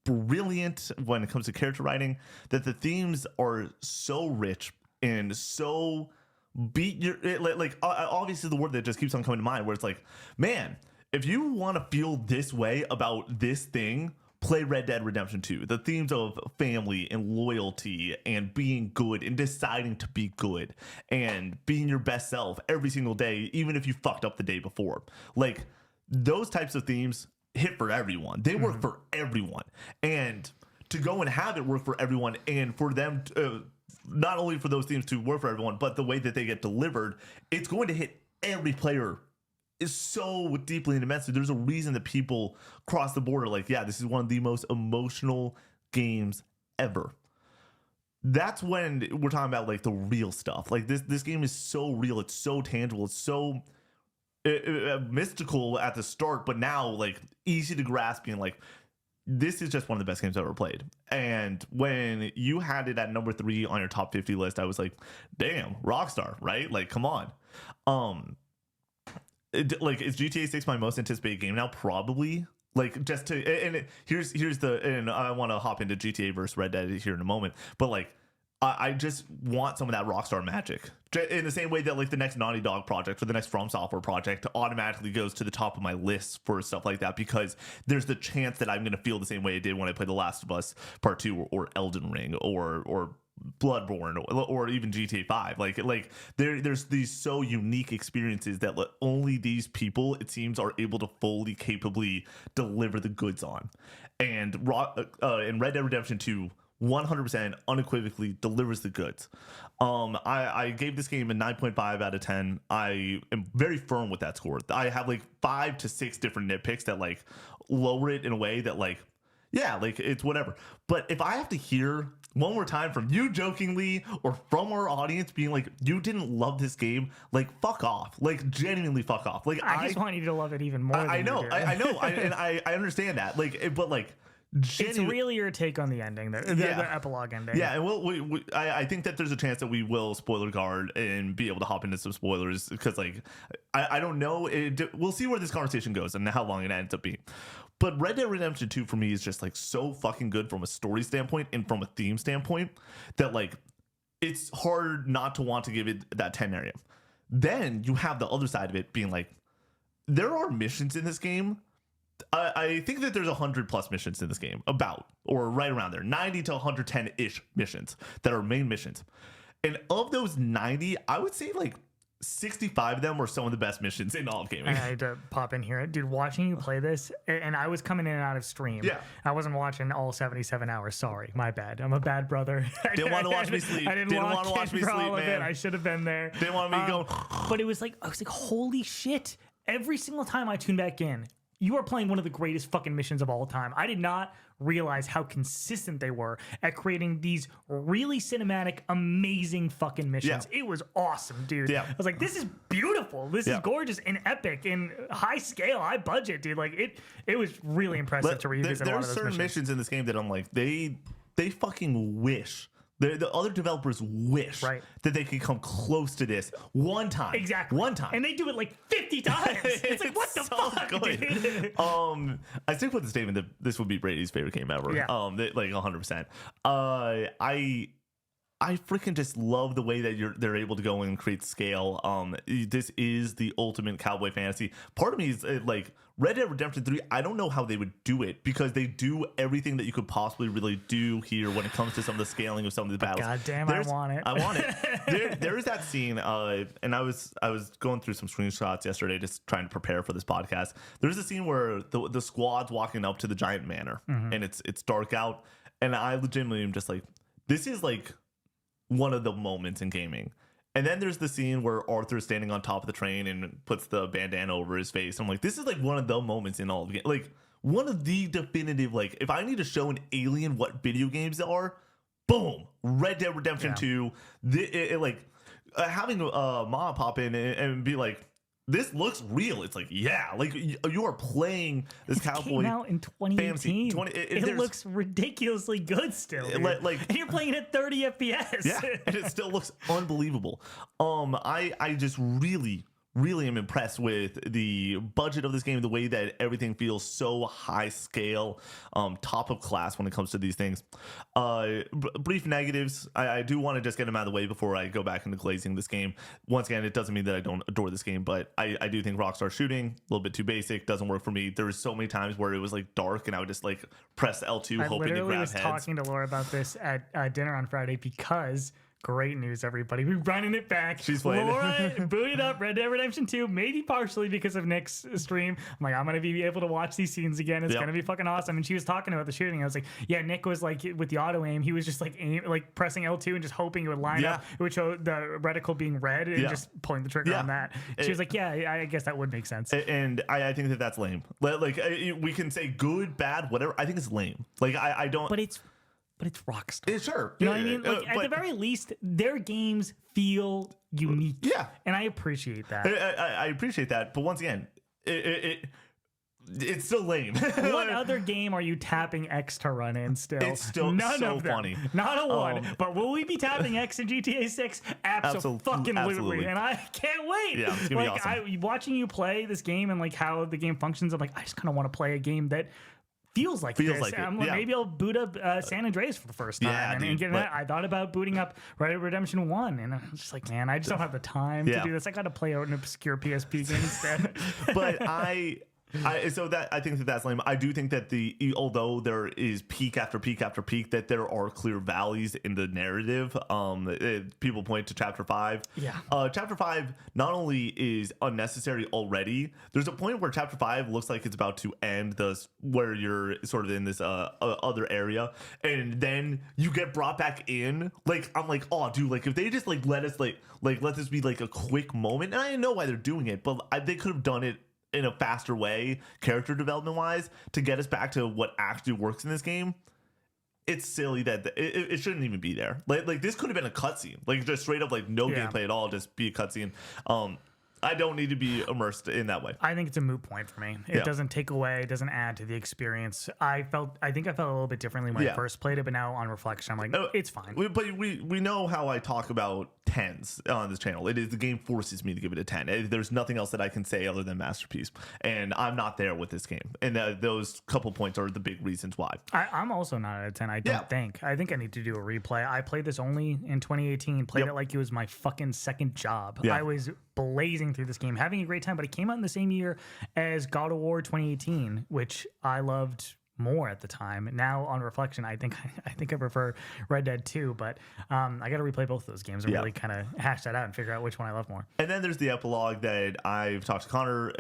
brilliant when it comes to character writing, that the themes are so rich and so obviously the word that just keeps on coming to mind, where it's like, man, if you want to feel this way about this thing, play Red Dead Redemption 2. The themes of family and loyalty and being good and deciding to be good and being your best self every single day, even if you fucked up the day before. Like, those types of themes hit for everyone. They work for everyone. And to go and have it work for everyone, and for them to, not only for those themes to work for everyone, but the way that they get delivered, it's going to hit every player is so deeply and immensely. There's a reason that people cross the border like, yeah, this is one of the most emotional games ever. That's when we're talking about like the real stuff. Like, this game is so real. It's so tangible. It's so mystical at the start, but now like easy to grasp, and like, this is just one of the best games I've ever played. And when you had it at number 3 on your top 50 list, I was like, damn, Rockstar, right? Like, come on. Is GTA 6 my most anticipated game now? Probably. Like, just to, and here's the, and I want to hop into GTA versus Red Dead here in a moment, but like, I just want some of that Rockstar magic, in the same way that like the next Naughty Dog project or the next From Software project automatically goes to the top of my list for stuff like that, because there's the chance that I'm going to feel the same way I did when I played The Last of Us Part 2 or Elden Ring or Bloodborne or even GTA 5. Like there's these so unique experiences that only these people, it seems, are able to fully capably deliver the goods on. And in Red Dead Redemption 2, 100% unequivocally delivers the goods. I gave this game a 9.5 out of 10. I am very firm with that score. I have like 5 to 6 different nitpicks that like lower it in a way that like, yeah, like it's whatever. But if I have to hear one more time from you jokingly or from our audience being like, you didn't love this game, like, fuck off. Like, genuinely fuck off. Like, I just want you to love it even more. I know. I understand that. Like, but like, it's really your take on the ending, the epilogue ending. Yeah, and I think that there's a chance that we will spoiler guard and be able to hop into some spoilers, because like I don't know. We'll see where this conversation goes and how long it ends up being. But Red Dead Redemption 2 for me is just like so fucking good from a story standpoint and from a theme standpoint that like it's hard not to want to give it that 10 area. Then you have the other side of it being like, there are missions in this game. I think that there's 100+ missions in this game, or right around there, 90 to 110-ish missions that are main missions. And of those 90, I would say like 65 of them were some of the best missions in all of gaming. I had to pop in here. Dude, watching you play this, and I was coming in and out of stream. Yeah. I wasn't watching all 77 hours. Sorry. My bad. I'm a bad brother. Didn't want to watch me sleep. I didn't want to watch me sleep, man. I should have been there. Didn't want me to go. But I was like, holy shit. Every single time I tune back in, you are playing one of the greatest fucking missions of all time. I did not realize how consistent they were at creating these really cinematic, amazing fucking missions. Yeah. It was awesome, dude. Yeah. I was like, this is beautiful. This is gorgeous and epic and high scale, high budget, dude. Like it was really impressive to revisit a lot of those certain missions in this game that I'm like, they fucking wish. The other developers wish that they could come close to this one time. Exactly. One time. And they do it like 50 times. It's like, what the fuck, dude? I stick with the statement that this would be Brady's favorite game ever. Yeah. Like 100%. I freaking just love the way that they're able to go and create scale. This is the ultimate cowboy fantasy. Part of me is like Red Dead Redemption 3. I don't know how they would do it, because they do everything that you could possibly really do here when it comes to some of the scaling of some of the battles. God damn, I want it. I want it. There is that scene, and I was going through some screenshots yesterday just trying to prepare for this podcast. There's a scene where the squad's walking up to the giant manor, and it's dark out, and I legitimately am just like, this is like one of the moments in gaming. And then there's the scene where Arthur's standing on top of the train and puts the bandana over his face. I'm like, this is like one of the moments in all of the game. Like one of the definitive, like if I need to show an alien what video games are, boom, Red Dead Redemption 2. Having Ma pop in and be like, this looks real. It's like, yeah, like you are playing this cowboy. It came out in 2018. It looks ridiculously good still. Like, and you're playing at 30 FPS. Yeah, and it still looks unbelievable. I just really am impressed with the budget of this game, the way that everything feels so high scale, top of class when it comes to these things. Brief negatives. I do want to just get them out of the way before I go back into glazing this game. Once again, it doesn't mean that I don't adore this game, but I do think Rockstar shooting a little bit too basic, doesn't work for me. There was so many times where it was like dark and I would just like press L2 hoping to grab heads. I literally was talking to Laura about this at dinner on Friday because great news, everybody. We're running it back. She's playing Laura booted up Red Dead Redemption 2, maybe partially because of Nick's stream. I'm like, I'm going to be able to watch these scenes again. It's going to be fucking awesome. And she was talking about the shooting. I was like, yeah, Nick was like, with the auto aim, he was just like pressing L2 and just hoping it would line up. It would show the reticle being red and just pulling the trigger on that. She was like, yeah, I guess that would make sense. And I think that that's lame. Like, we can say good, bad, whatever. I think it's lame. Like, I don't. But it's Rockstar. Sure. You know what I mean? Like, at the very least, their games feel unique. Yeah. And I appreciate that. I appreciate that. But once again, it's still lame. What other game are you tapping X to run in still? It's still None so of them. funny. Not a one. But will we be tapping X in GTA 6? Absolutely. Absolutely. And I can't wait. Yeah, it's going to be awesome. Watching you play this game and like how the game functions, I'm like, I just kind of want to play a game that feels like this. Like maybe I'll boot up San Andreas for the first time and get that. I thought about booting up Red Dead Redemption 1, and I'm just like, man, I just don't have the time to do this. I got to play out an obscure PSP game instead. But I think that that's lame. I do think that although there is peak after peak after peak, that there are clear valleys in the narrative. People point to Chapter 5. Yeah. Chapter 5 not only is unnecessary already, there's a point where Chapter 5 looks like it's about to end, where you're sort of in this other area, and then you get brought back in. Like, I'm like, oh, dude, like if they just like let us let this be like a quick moment, and I know why they're doing it, but they could have done it in a faster way, character development wise, to get us back to what actually works in this game. It's silly that it shouldn't even be there. Like this could have been a cutscene, like just straight up like no gameplay at all, just be a cutscene. I don't need to be immersed in that way. I think it's a moot point for me. It doesn't take away, it doesn't add to the experience. I think I felt a little bit differently when I first played it, but now on reflection, I'm like, it's fine. But we know how I talk about 10s on this channel. It is the game forces me to give it a 10. There's nothing else that I can say other than masterpiece, and I'm not there with this game. And those couple points are the big reasons why. I'm also not at a 10. I don't think. I think I need to do a replay. I played this only in 2018. Played it like it was my fucking second job. I was blazing through this game, having a great time, but it came out in the same year as God of War 2018, which I loved more at the time. Now on reflection, I think I prefer Red Dead 2, but I got to replay both of those games and really kind of hash that out and figure out which one I love more. And then there's the epilogue that I've talked to Connor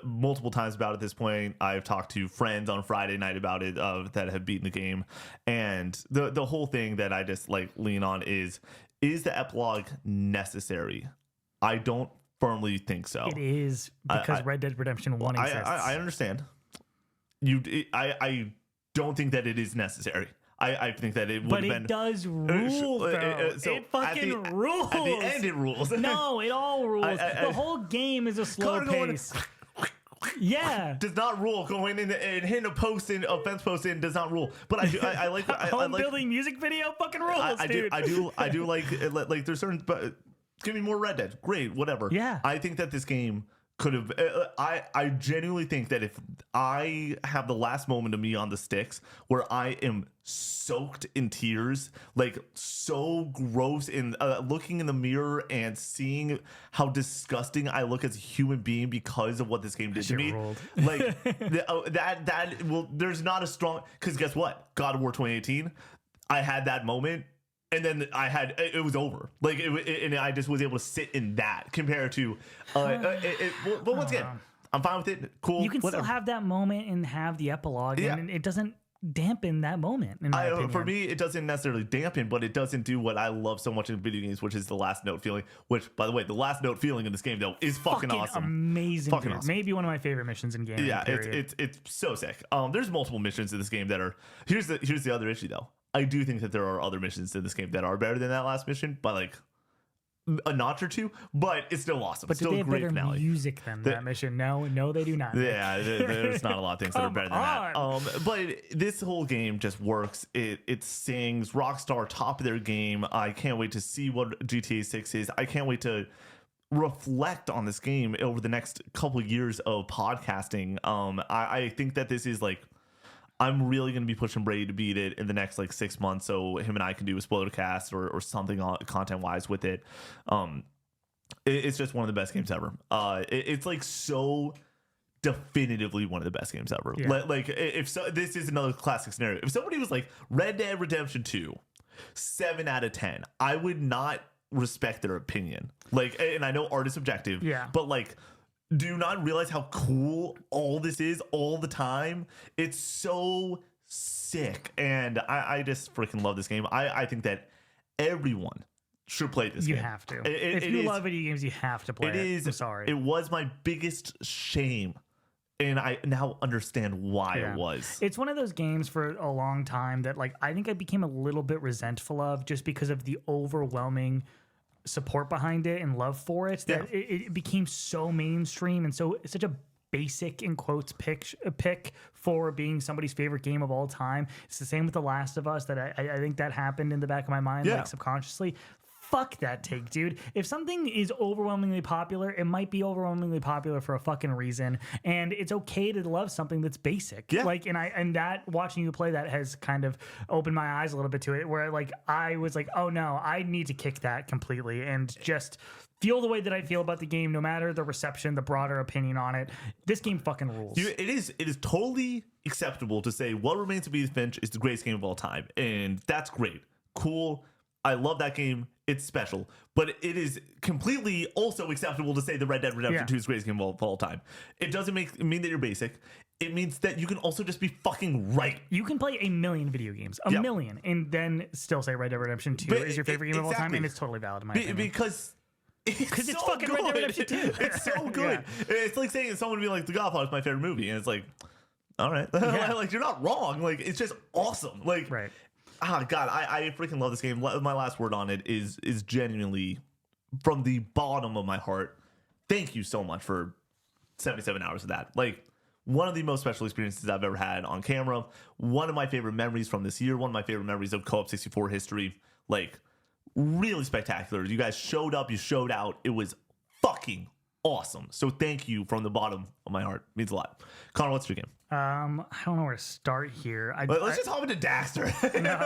multiple times about at this point. I've talked to friends on Friday night about it that have beaten the game, and the whole thing that I just like lean on is the epilogue necessary? I don't firmly think so. It is because Red Dead Redemption 1 exists. I understand. I don't think that it is necessary. I think that it would have been. But it does rule, though. It fucking rules. At the end, it rules. No, it all rules. The whole game is a slow pace. Does not rule. Going in and hitting a fence post in does not rule. But I like home building music video fucking rules, dude. I do like there's certain. But give me more Red Dead. Great, whatever. Yeah. I think that this game could have. I genuinely think that if I have the last moment of me on the sticks where I am soaked in tears, like so gross in looking in the mirror and seeing how disgusting I look as a human being because of what this game did to me, like that will. There's not a strong, because guess what? God of War 2018, I had that moment. And then it was over. Like, and I just was able to sit in that compared to, but once again, I'm fine with it. Cool. You can still have that moment and have the epilogue, and it doesn't dampen that moment, in my opinion. For me, it doesn't necessarily dampen, but it doesn't do what I love so much in video games, which is the last note feeling. Which, by the way, the last note feeling in this game though is fucking awesome, amazing, fucking dude. awesome. Maybe one of my favorite missions in gaming. Yeah, period. it's so sick. There's multiple missions in this game that are. Here's the other issue though. I do think that there are other missions in this game that are better than that last mission by like a notch or two, but it's still awesome. But still do they have great better finale. music than that mission? No, they do not. Yeah, there's not a lot of things that are better than that. But this whole game just works. It sings. Rockstar top of their game. I can't wait to see what GTA 6 is. I can't wait to reflect on this game over the next couple of years of podcasting. I think that this is like, I'm really going to be pushing Brady to beat it in the next like 6 months, so him and I can do a spoiler cast or something content wise with it. It's just one of the best games ever. It's like so definitively one of the best games ever. Yeah. Like if so, this is another classic scenario. If somebody was like Red Dead Redemption 2, 7 out of 10, I would not respect their opinion. Like, and I know art is subjective. Yeah. But like, do you not realize how cool all this is all the time? It's so sick. And I just freaking love this game. I think that everyone should play this game. You have to. If you love video games, you have to play it. I'm sorry. It was my biggest shame. And I now understand why it was. It's one of those games for a long time that like I think I became a little bit resentful of just because of the overwhelming support behind it and love for it that it became so mainstream and so such a basic in quotes pick for being somebody's favorite game of all time. It's the same with The Last of Us that I think that happened in the back of my mind like subconsciously. Fuck that take, dude. If something is overwhelmingly popular, it might be overwhelmingly popular for a fucking reason, and it's okay to love something that's basic. Yeah. Like, and that watching you play that has kind of opened my eyes a little bit to it, where like I was like, oh no, I need to kick that completely and just feel the way that I feel about the game, no matter the reception, the broader opinion on it. This game fucking rules. It is totally acceptable to say What Remains of Edith Finch is the greatest game of all time, and that's great, cool. I love that game. It's special. But it is completely also acceptable to say the Red Dead Redemption 2 is the greatest game of all time. It doesn't mean that you're basic. It means that you can also just be fucking right. You can play a million video games, a million, and then still say Red Dead Redemption 2 is your favorite game of all time, and it's totally valid in my opinion. Because it's so fucking good. Red Dead Redemption 2. It's so good. It's like saying someone would be like, The Godfather is my favorite movie, and it's like, all right. Like, you're not wrong. Like, it's just awesome. Like, right. God, I freaking love this game. My last word on it is genuinely from the bottom of my heart. Thank you so much for 77 hours of that. Like, one of the most special experiences I've ever had on camera. One of my favorite memories from this year. One of my favorite memories of Co-op 64 history. Like, really spectacular. You guys showed up. You showed out. It was fucking awesome. So thank you from the bottom of my heart. It means a lot. Connor, what's your game? I don't know where to start here. Let's just hop into Daxter. No,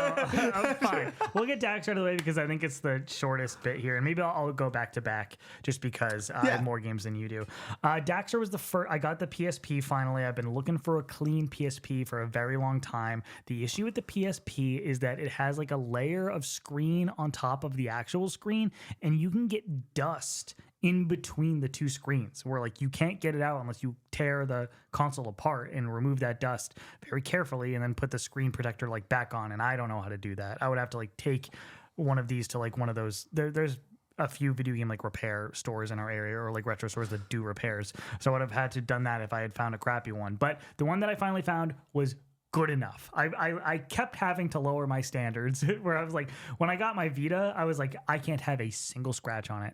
I'm fine. We'll get Daxter out of the way because I think it's the shortest bit here, and maybe I'll go back to back just because I have more games than you do. Daxter was the first. I got the PSP finally. I've been looking for a clean PSP for a very long time. The issue with the PSP is that it has like a layer of screen on top of the actual screen, and you can get dust in between the two screens where like you can't get it out unless you tear the console apart and remove that dust very carefully and then put the screen protector like back on. And I don't know how to do that. I would have to like take one of these to like one of those. There's a few video game like repair stores in our area or like retro stores that do repairs. So I would have had to done that if I had found a crappy one. But the one that I finally found was good enough. I kept having to lower my standards where I was like, when I got my Vita, I was like, I can't have a single scratch on it.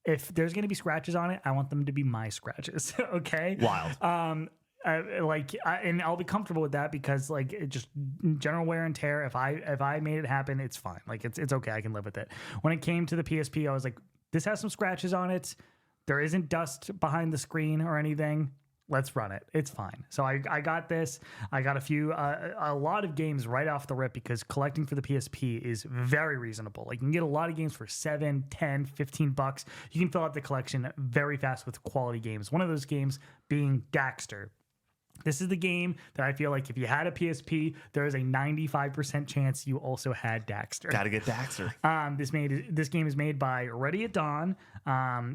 If there's going to be scratches on it, I want them to be my scratches. Okay. Wild. And I'll be comfortable with that because like it just general wear and tear. If I made it happen, it's fine. Like it's okay. I can live with it. When it came to the PSP, I was like, this has some scratches on it. There isn't dust behind the screen or anything. Let's run it. It's fine. So I got this. I got a lot of games right off the rip because collecting for the PSP is very reasonable. Like you can get a lot of games for $7, $10, $15. You can fill out the collection very fast with quality games. One of those games being Daxter. This is the game that I feel like if you had a PSP, there is a 95% chance you also had Daxter. Gotta get Daxter. This game is made by Ready at Dawn,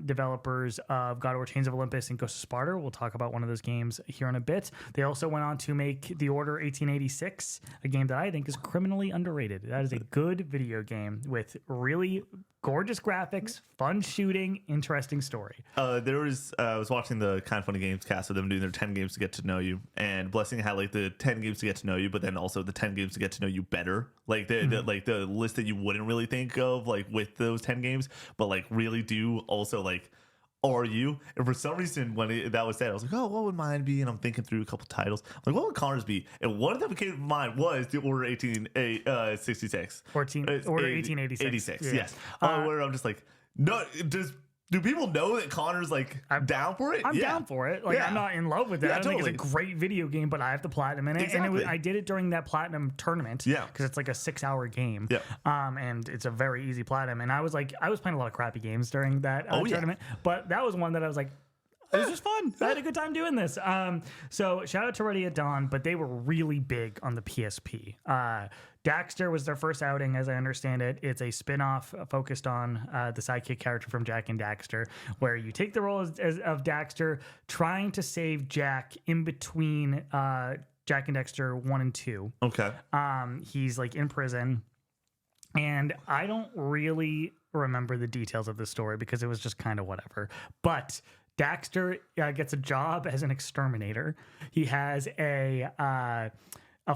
developers of God of War: Chains of Olympus and Ghost of Sparta. We'll talk about one of those games here in a bit. They also went on to make The Order 1886, a game that I think is criminally underrated. That is a good video game with really gorgeous graphics, fun shooting, interesting story. I was watching the Kind of Funny Games cast with them doing their 10 games to get to know you, and Blessing had like the 10 games to get to know you, but then also the 10 games to get to know you better, like the list that you wouldn't really think of like with those 10 games, but like really do also like are you. And for some reason when that was said, I was like, oh, what would mine be? And I'm thinking through a couple titles, I'm like, what would Connor's be? And one of them came to mind was the Order 1866 Order 1886 86 yes. Where I'm just like, no, do people know that Connor's like down for it? I'm down for it. Like, I'm not in love with it. Yeah, I don't think it's a great video game, but I have the platinum in it. Exactly. And I did it during that platinum tournament. Yeah. Because it's like a 6-hour game. Yeah. And it's a very easy platinum. And I was playing a lot of crappy games during that tournament. But that was one that I was like, it was just fun. I had a good time doing this. So shout out to Ready at Dawn, but they were really big on the PSP. Daxter was their first outing, as I understand it. It's a spin-off focused on the sidekick character from Jack and Daxter, where you take the role of Daxter trying to save Jack in between Jack and Daxter 1 and 2. Okay. He's like in prison, and I don't really remember the details of the story because it was just kind of whatever. But Daxter gets a job as an exterminator. He has a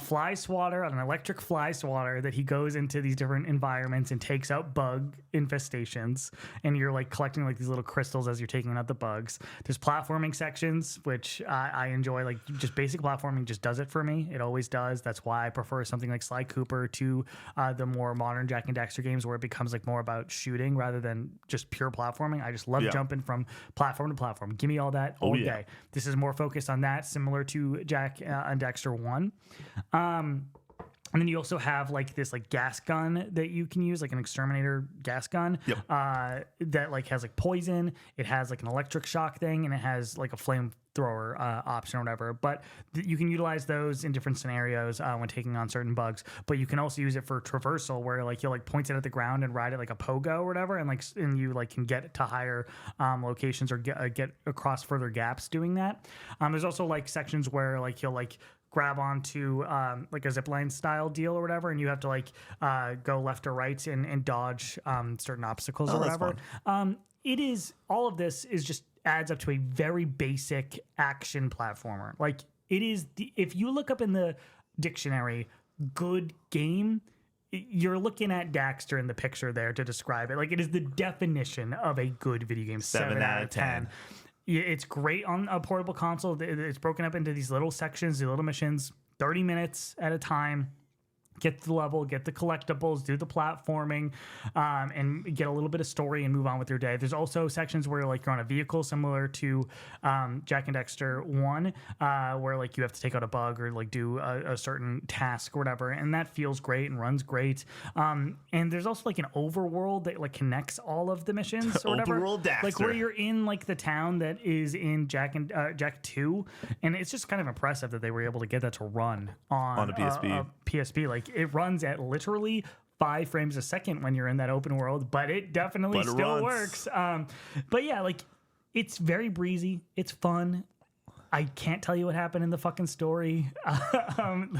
fly swatter, an electric fly swatter that he goes into these different environments and takes out bug infestations. And you're like collecting like these little crystals as you're taking out the bugs. There's platforming sections, which I enjoy. Like just basic platforming just does it for me. It always does. That's why I prefer something like Sly Cooper to the more modern Jack and Daxter games where it becomes like more about shooting rather than just pure platforming. I just love jumping from platform to platform. Give me all that all day. This is more focused on that, similar to Jack and Daxter 1. And then you also have like this like gas gun that you can use, like an exterminator gas gun. Yep. That like has like poison. It has like an electric shock thing, and it has like a flamethrower option or whatever. But you can utilize those in different scenarios when taking on certain bugs. But you can also use it for traversal, where like you'll like point it at the ground and ride it like a pogo or whatever, and you like can get to higher locations or get across further gaps doing that. There's also like sections where like you'll like grab onto like a zipline style deal or whatever, and you have to like go left or right and dodge certain obstacles or whatever. It is, all of this is just adds up to a very basic action platformer. Like it is, if you look up in the dictionary, good game, you're looking at Daxter in the picture there to describe it. Like it is the definition of a good video game. 7 out of 10. It's great on a portable console. It's broken up into these little sections, these little missions, 30 minutes at a time. Get the level, get the collectibles, do the platforming, and get a little bit of story and move on with your day. There's also sections where like you're on a vehicle similar to Jack and Daxter 1, where like you have to take out a bug or like do a certain task or whatever, and that feels great and runs great. And there's also like an overworld that like connects all of the missions or whatever. Overworld Daxter. Like where you're in like the town that is in Jack 2, and it's just kind of impressive that they were able to get that to run on a PSP. PSP. Like it runs at literally 5 frames a second when you're in that open world, but it definitely still works. But yeah, like it's very breezy. It's fun. I can't tell you what happened in the fucking story.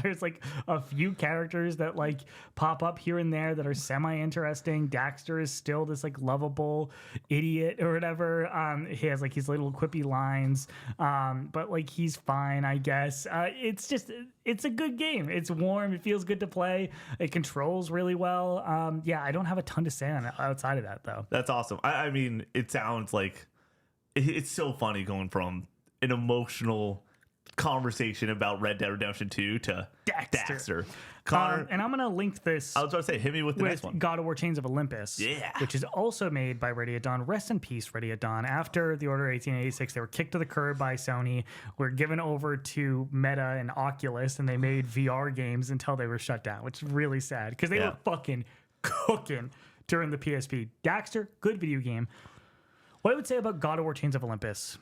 There's like a few characters that like pop up here and there that are semi-interesting. Daxter is still this like lovable idiot or whatever. He has like his little quippy lines, but like he's fine, I guess. It's a good game. It's warm. It feels good to play. It controls really well. Yeah, I don't have a ton to say on it outside of that though. That's awesome. I mean, it sounds like it's so funny going from an emotional conversation about Red Dead Redemption 2 to Daxter. Connor, and I'm going to link this. I was about to say, hit me with the next one. God of War Chains of Olympus, which is also made by Ready at Dawn. Rest in peace, Ready at Dawn. After the Order 1886, they were kicked to the curb by Sony, were given over to Meta and Oculus, and they made VR games until they were shut down, which is really sad because they were fucking cooking during the PSP. Daxter, good video game. What I would say about God of War Chains of Olympus,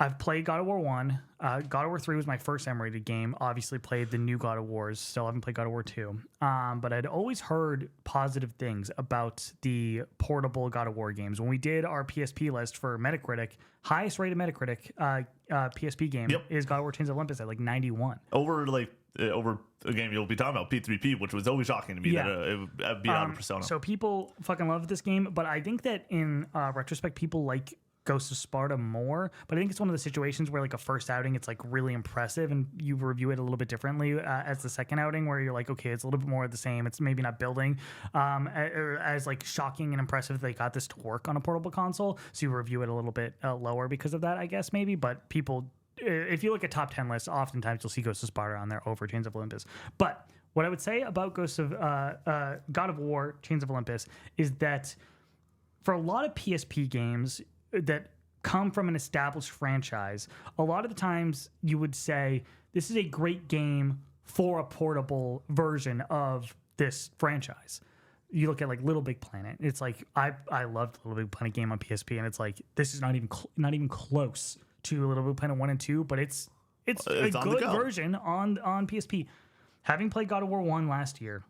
I've played God of War 1. God of War 3 was my first M-rated game. Obviously played the new God of Wars. Still haven't played God of War 2. But I'd always heard positive things about the portable God of War games. When we did our PSP list for Metacritic, highest rated Metacritic PSP game is God of War Chains of Olympus at like 91. Over a game you'll be talking about, P3P, which was always shocking to me that it would be out of Persona. So people fucking love this game, but I think that in retrospect, people like Ghost of Sparta more, but I think it's one of the situations where like a first outing it's like really impressive and you review it a little bit differently as the second outing, where you're like, okay, it's a little bit more of the same, it's maybe not building as like shocking and impressive they got this to work on a portable console, so you review it a little bit lower because of that, I guess, maybe. But people, if you look at top 10 lists, oftentimes you'll see Ghost of Sparta on there over Chains of Olympus. But what I would say about God of War Chains of Olympus is that for a lot of PSP games that come from an established franchise, a lot of the times you would say this is a great game for a portable version of this franchise. You look at like Little Big Planet. It's like I loved Little Big Planet game on PSP, and it's like this is not even close to Little Big Planet 1 and 2, but it's a good version on PSP. Having played God of War 1 last year,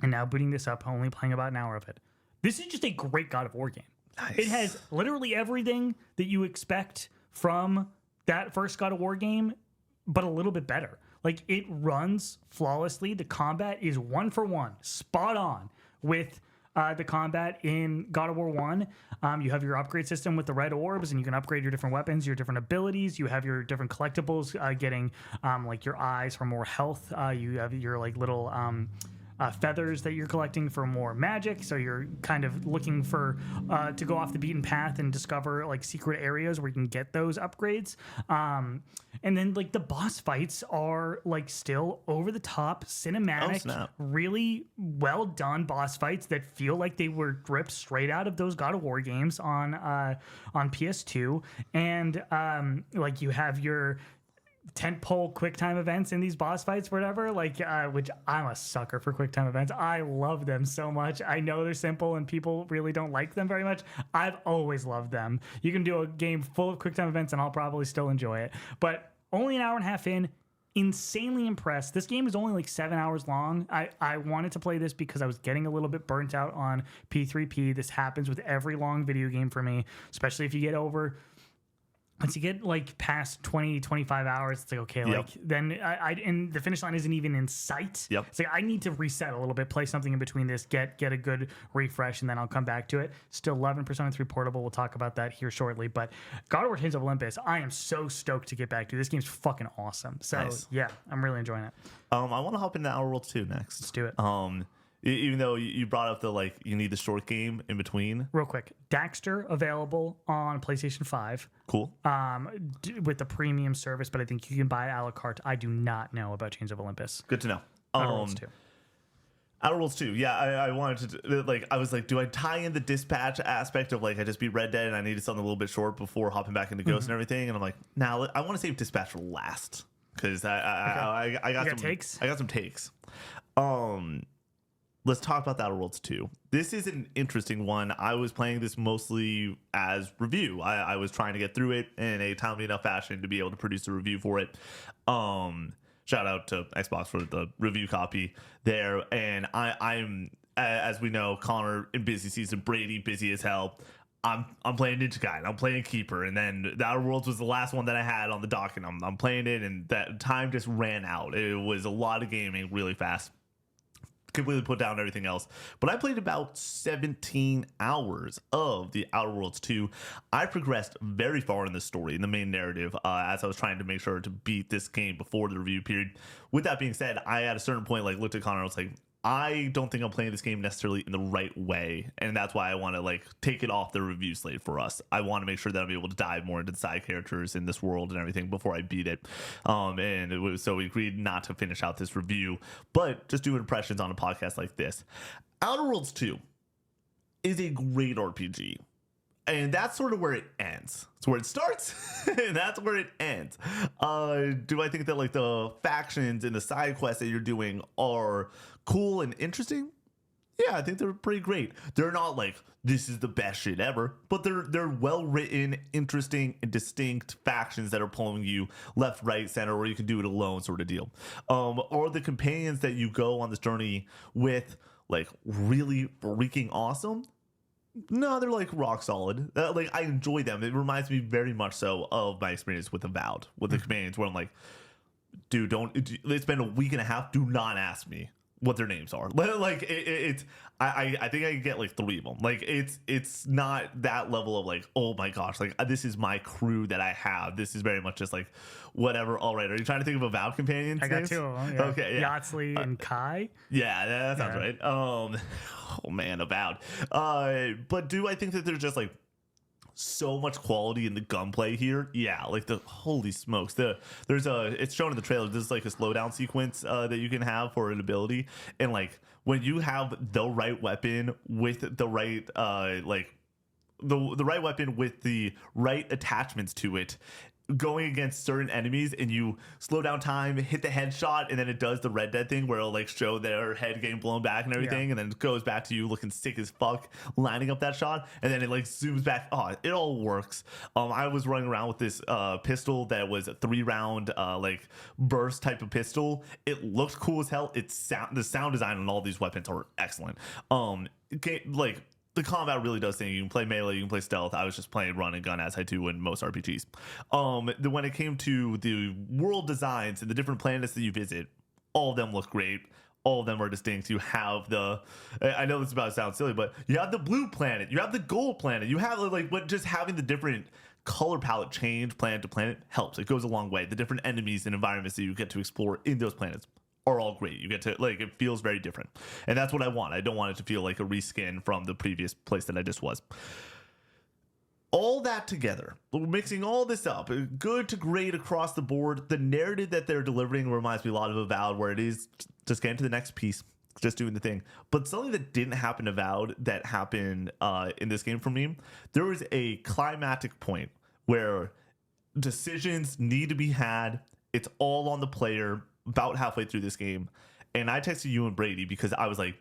and now booting this up, only playing about an hour of it, this is just a great God of War game. Nice. It has literally everything that you expect from that first God of War game, but a little bit better. Like, it runs flawlessly. The combat is 1-for-1, spot on with the combat in God of War 1. You have your upgrade system with the red orbs, and you can upgrade your different weapons, your different abilities. You have your different collectibles, getting like your eyes for more health. You have your like little feathers that you're collecting for more magic, so you're kind of looking for to go off the beaten path and discover like secret areas where you can get those upgrades. And then like the boss fights are like still over the top, cinematic, really well done boss fights that feel like they were ripped straight out of those God of War games on PS2. And like you have your tentpole quick time events in these boss fights, whatever, like which I'm a sucker for quick time events. I love them so much. I know they're simple and people really don't like them very much. I've always loved them. You can do a game full of quick time events and I'll probably still enjoy it. But only an hour and a half in, insanely impressed. This game is only like 7 hours long. I wanted to play this because I was getting a little bit burnt out on P3P. This happens with every long video game for me, especially if you get over once you get like past 20, 25 hours, it's like, okay, like then and the finish line isn't even in sight. It's like I need to reset a little bit, play something in between this, get a good refresh, and then I'll come back to it. Still 11% 3 portable. We'll talk about that here shortly. But God of War Chains of Olympus, I am so stoked to get back to. This game's fucking awesome. So yeah, I'm really enjoying it. I want to hop into Outer Worlds 2 next. Let's do it. Even though you brought up the like you need the short game in between. Real quick, Daxter available on PlayStation 5. Cool. With the premium service, but I think you can buy a la carte. I do not know about Chains of Olympus. Good to know. Outer Worlds 2. Outer Worlds 2. Yeah, I wanted to like. I was like, do I tie in the dispatch aspect of like I just beat Red Dead and I needed something a little bit short before hopping back into Ghost and everything? And I'm like, now I want to save dispatch for last because I got some takes. I got some takes. Let's talk about the Outer Worlds 2. This is an interesting one. I was playing this mostly as review. I was trying to get through it in a timely enough fashion to be able to produce a review for it. Shout out to Xbox for the review copy there. And I'm, as we know, Connor in busy season, Brady busy as hell. I'm playing Ninja Gaiden. I'm playing Keeper, and then the Outer Worlds was the last one that I had on the dock, and I'm playing it, and that time just ran out. It was a lot of gaming really fast. Completely put down everything else, but I played about 17 hours of the Outer Worlds 2. I progressed very far in the story, in the main narrative, as I was trying to make sure to beat this game before the review period. With that being said, I at a certain point like looked at Connor and was like, I don't think I'm playing this game necessarily in the right way, and that's why I want to like take it off the review slate for us. I want to make sure that I'm able to dive more into the side characters in this world and everything before I beat it. And it was, so we agreed not to finish out this review, but just do impressions on a podcast like this. Outer Worlds 2 is a great RPG. And that's sort of where it ends. It's where it starts, and that's where it ends. Do I think that like the factions and the side quests that you're doing are cool and interesting? Yeah, I think they're pretty great. They're not like this is the best shit ever, but they're well written, interesting, and distinct factions that are pulling you left, right, center, or you can do it alone, sort of deal. Or the companions that you go on this journey with, like really freaking awesome. No, they're like rock solid. Like I enjoy them. It reminds me very much so of my experience with Avowed, with the companions, where I'm like, dude, don't. It's been a week and a half. Do not ask me what their names are. Like it's. I think I can get like 3 of them. Like it's not that level of like, oh my gosh, like this is my crew that I have. This is very much just like whatever. All right, are you trying to think of Avowed companions? I got names? 2 of them. Yeah. Okay, yeah. Yahtzee and Kai. Yeah, that sounds right. Oh man, Avowed. But do I think that there's just like so much quality in the gunplay here? Yeah, like the holy smokes. It's shown in the trailer. There's like a slowdown sequence that you can have for an ability, and like when you have the right weapon with the right the right weapon with the right attachments to it, going against certain enemies, and you slow down time, hit the headshot, and then it does the Red Dead thing where it'll like show their head getting blown back and everything, and then it goes back to you looking sick as fuck, lining up that shot, and then it like zooms back. Oh, it all works. I was running around with this pistol that was a 3-round like burst type of pistol. It looked cool as hell. The sound design on all these weapons are excellent. Like the combat really does things. You can play melee, you can play stealth. I was just playing run and gun as I do in most RPGs. When it came to the world designs and the different planets that you visit, all of them look great. All of them are distinct. You have I know this is about to sound silly, but you have the blue planet, you have the gold planet, you have like what just having the different color palette change planet to planet helps. It goes a long way. The different enemies and environments that you get to explore in those planets are all great. You get to like, it feels very different, and that's what I want. I don't want it to feel like a reskin from the previous place that I just was. All that together, mixing all this up, good to great across the board. The narrative that they're delivering reminds me a lot of Avowed, where it is just getting to the next piece, just doing the thing. But something that didn't happen Avowed that happened in this game for me, there was a climactic point where decisions need to be had. It's all on the player about halfway through this game, and I texted you and Brady because I was like,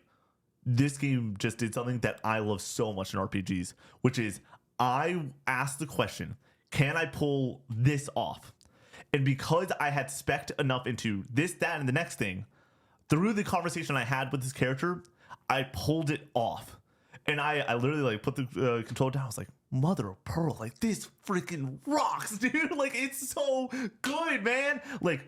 this game just did something that I love so much in RPGs, which is I asked the question, can I pull this off? And because I had spec'd enough into this, that, and the next thing, through the conversation I had with this character, I pulled it off. And I literally like put the controller down. I was like, mother of pearl, like this freaking rocks, dude. Like it's so good, man. Like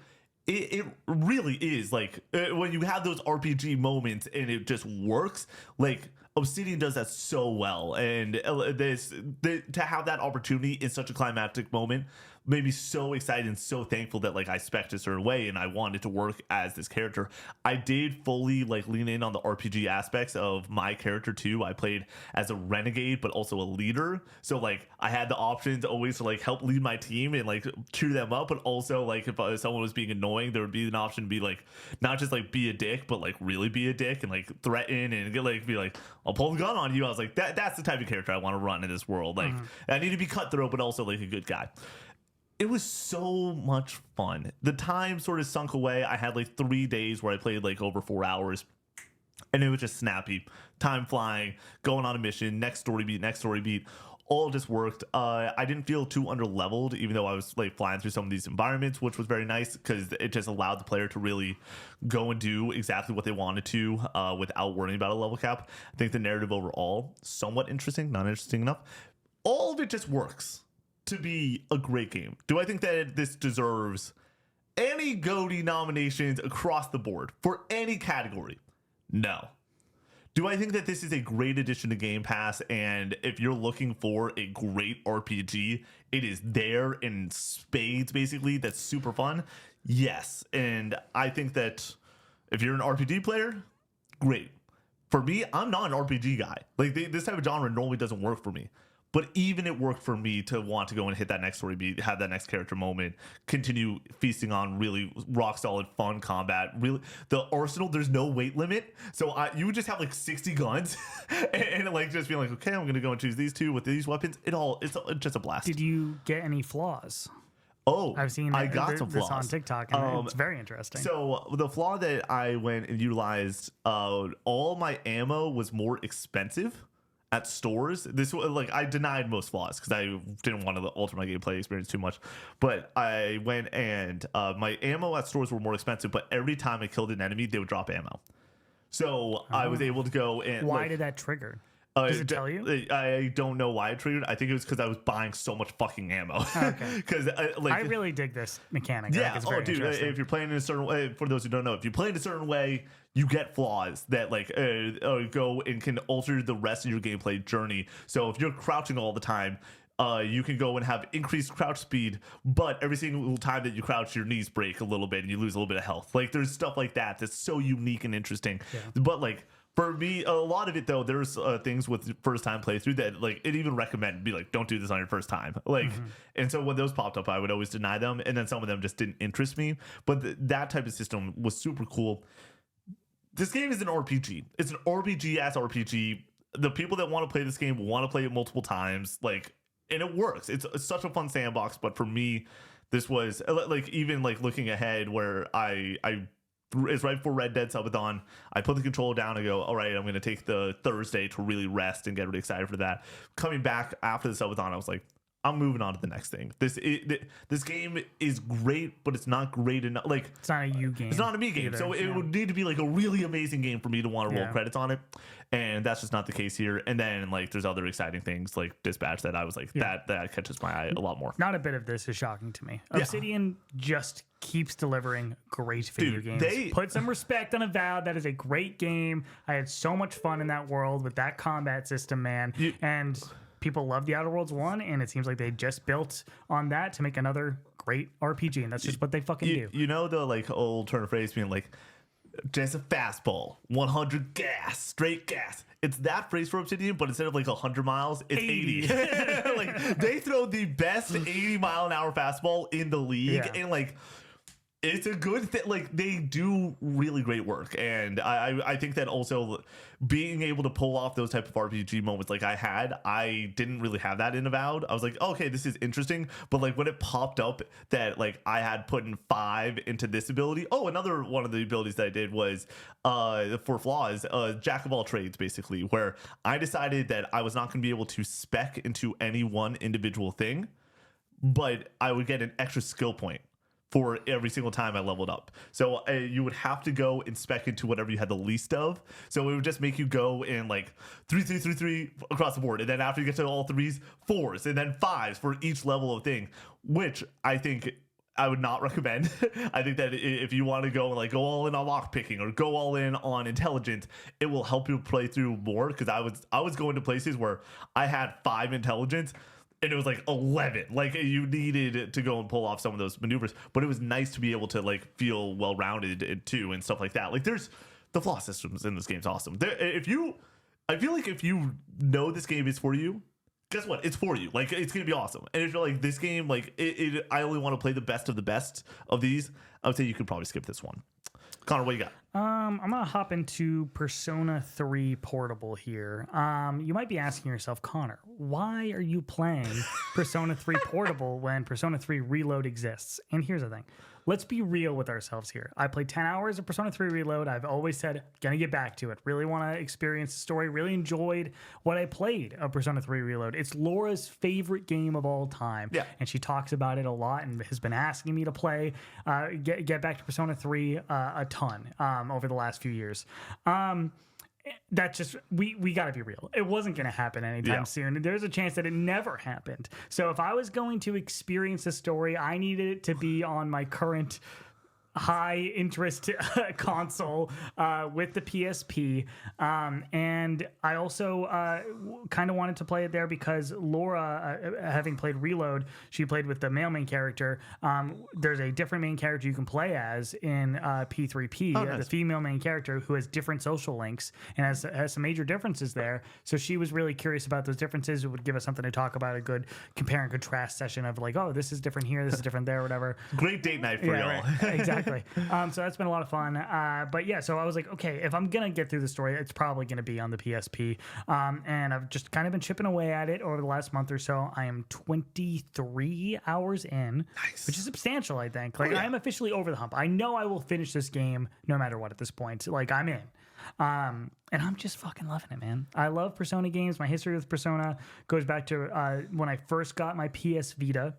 it really is like when you have those RPG moments and it just works. Like Obsidian does that so well, and to have that opportunity in such a climactic moment made me so excited and so thankful that like I spec'd a certain way and I wanted to work as this character. I did fully like lean in on the RPG aspects of my character too. I played as a renegade but also a leader, so like I had the options always to like help lead my team and like cheer them up, but also like if someone was being annoying, there would be an option to be like not just like be a dick, but like really be a dick and like threaten and get like be like, I'll pull the gun on you. I was like, that's the type of character I want to run in this world. Like I need to be cutthroat but also like a good guy. It was so much fun. The time sort of sunk away. I had like 3 days where I played like over 4 hours, and it was just snappy. Time flying, going on a mission, next story beat, all just worked. I didn't feel too underleveled, even though I was like flying through some of these environments, which was very nice because it just allowed the player to really go and do exactly what they wanted to without worrying about a level cap. I think the narrative overall, somewhat interesting, not interesting enough. All of it just works to be a great game. Do I think that this deserves any GOTY nominations across the board for any category? No. Do I think that this is a great addition to Game Pass, and if you're looking for a great RPG, it is there in spades basically, that's super fun? Yes. And I think that if you're an RPG player, great. For me, I'm not an RPG guy. Like this type of genre normally doesn't work for me. But even it worked for me to want to go and hit that next story beat, have that next character moment, continue feasting on really rock solid fun combat. Really, the arsenal, there's no weight limit, so you would just have like 60 guns, and like just being like, okay, I'm gonna go and choose these 2 with these weapons. It's just a blast. Did you get any flaws? Oh, I've seen I got some this flaws on TikTok, and it's very interesting. So the flaw that I went and utilized, all my ammo was more expensive at stores. This was like, I denied most flaws because I didn't want to alter my gameplay experience too much. But I went and my ammo at stores were more expensive. But every time I killed an enemy, they would drop ammo. So I was able to go and Why did that trigger? Does it tell you? I don't know why it triggered. I think it was because I was buying so much fucking ammo. Okay. Because I really dig this mechanic. I yeah. think it's very interesting. If you're playing in a certain way, for those who don't know, if you play in a certain way, you get flaws that like go and can alter the rest of your gameplay journey. So if you're crouching all the time, you can go and have increased crouch speed, but every single time that you crouch, your knees break a little bit and you lose a little bit of health. Like there's stuff like that that's so unique and interesting. Yeah. But like, for me, a lot of it though, there's things with first time playthrough that like it even recommend be like, don't do this on your first time. Like, and so when those popped up, I would always deny them, and then some of them just didn't interest me. But that type of system was super cool. This game is an RPG. It's an RPG-ass RPG. The people that want to play this game want to play it multiple times. Like, and it works. It's such a fun sandbox. But for me, this was like even like looking ahead where it's right before Red Dead Subathon. I put the controller down and go, all right, I'm going to take the Thursday to really rest and get really excited for that. Coming back after the Subathon, I was like, I'm moving on to the next thing. This game is great, but it's not great enough. Like, it's not a you game. It's not a me game. Either. So it would need to be like a really amazing game for me to want to roll credits on it. And that's just not the case here. And then like there's other exciting things like Dispatch that I was like, that catches my eye a lot more. Not a bit of this is shocking to me. Obsidian just keeps delivering great video games. Put some respect on Avowed. That is a great game. I had so much fun in that world with that combat system, man. And people love the Outer Worlds 1, and it seems like they just built on that to make another great RPG, and that's just what they fucking do. You know the like old turn of phrase being like, just a fastball, 100 gas, straight gas. It's that phrase for Obsidian, but instead of like 100 miles, it's 80. Like they throw the best 80-mile-an-hour fastball in the league, and like it's a good thing. Like they do really great work, and I think that also being able to pull off those type of RPG moments like I didn't really have that in Avowed. I was like, okay, this is interesting, but like when it popped up that like I had put in 5 into this ability. Oh, another one of the abilities that I did was for flaws, jack of all trades, basically, where I decided that I was not going to be able to spec into any one individual thing, but I would get an extra skill point for every single time I leveled up. So you would have to go and spec into whatever you had the least of. So it would just make you go in like 3, 3, 3, 3 across the board. And then after you get to all 3s, 4s, and then 5s for each level of thing, which I think I would not recommend. I think that if you want to go and like go all in on lock picking or go all in on intelligence, it will help you play through more. Because I was going to places where I had 5 intelligence, and it was like 11. Like you needed to go and pull off some of those maneuvers, but it was nice to be able to like feel well-rounded too and stuff like that. Like there's the flaw systems in this game's awesome. I feel like if you know this game is for you, guess what? It's for you. Like it's gonna be awesome. And if you're like this game, like I only want to play the best of these, I would say you could probably skip this one. Connor, what you got? I'm gonna hop into Persona 3 Portable here. You might be asking yourself, Connor, why are you playing Persona 3 Portable when Persona 3 Reload exists? And here's the thing. Let's be real with ourselves here. I played 10 hours of Persona 3 Reload. I've always said, gonna get back to it. Really want to experience the story. Really enjoyed what I played of Persona 3 Reload. It's Laura's favorite game of all time. Yeah. And she talks about it a lot and has been asking me to play, get back to Persona 3 a ton over the last few years. That's just we got to be real. It wasn't going to happen anytime soon. There's a chance that it never happened. So if I was going to experience the story, I needed it to be on my current high interest console with the PSP, and I also kind of wanted to play it there because Laura, having played Reload, she played with the male main character. There's a different main character you can play as in P3P, nice. The female main character who has different social links and has some major differences there. So she was really curious about those differences. It would give us something to talk about, a good compare and contrast session of like, oh, this is different here, this is different there, whatever. Great date night for y'all. Right. Exactly. exactly. So that's been a lot of fun. But yeah, so I was like, okay, if I'm gonna get through the story, it's probably gonna be on the PSP. And I've just kind of been chipping away at it over the last month or so. I am 23 hours in, which is substantial, I think. Like, I am officially over the hump. I know I will finish this game no matter what at this point. Like, I'm in. And I'm just fucking loving it, man. I love Persona games. My history with Persona goes back to when I first got my PS Vita.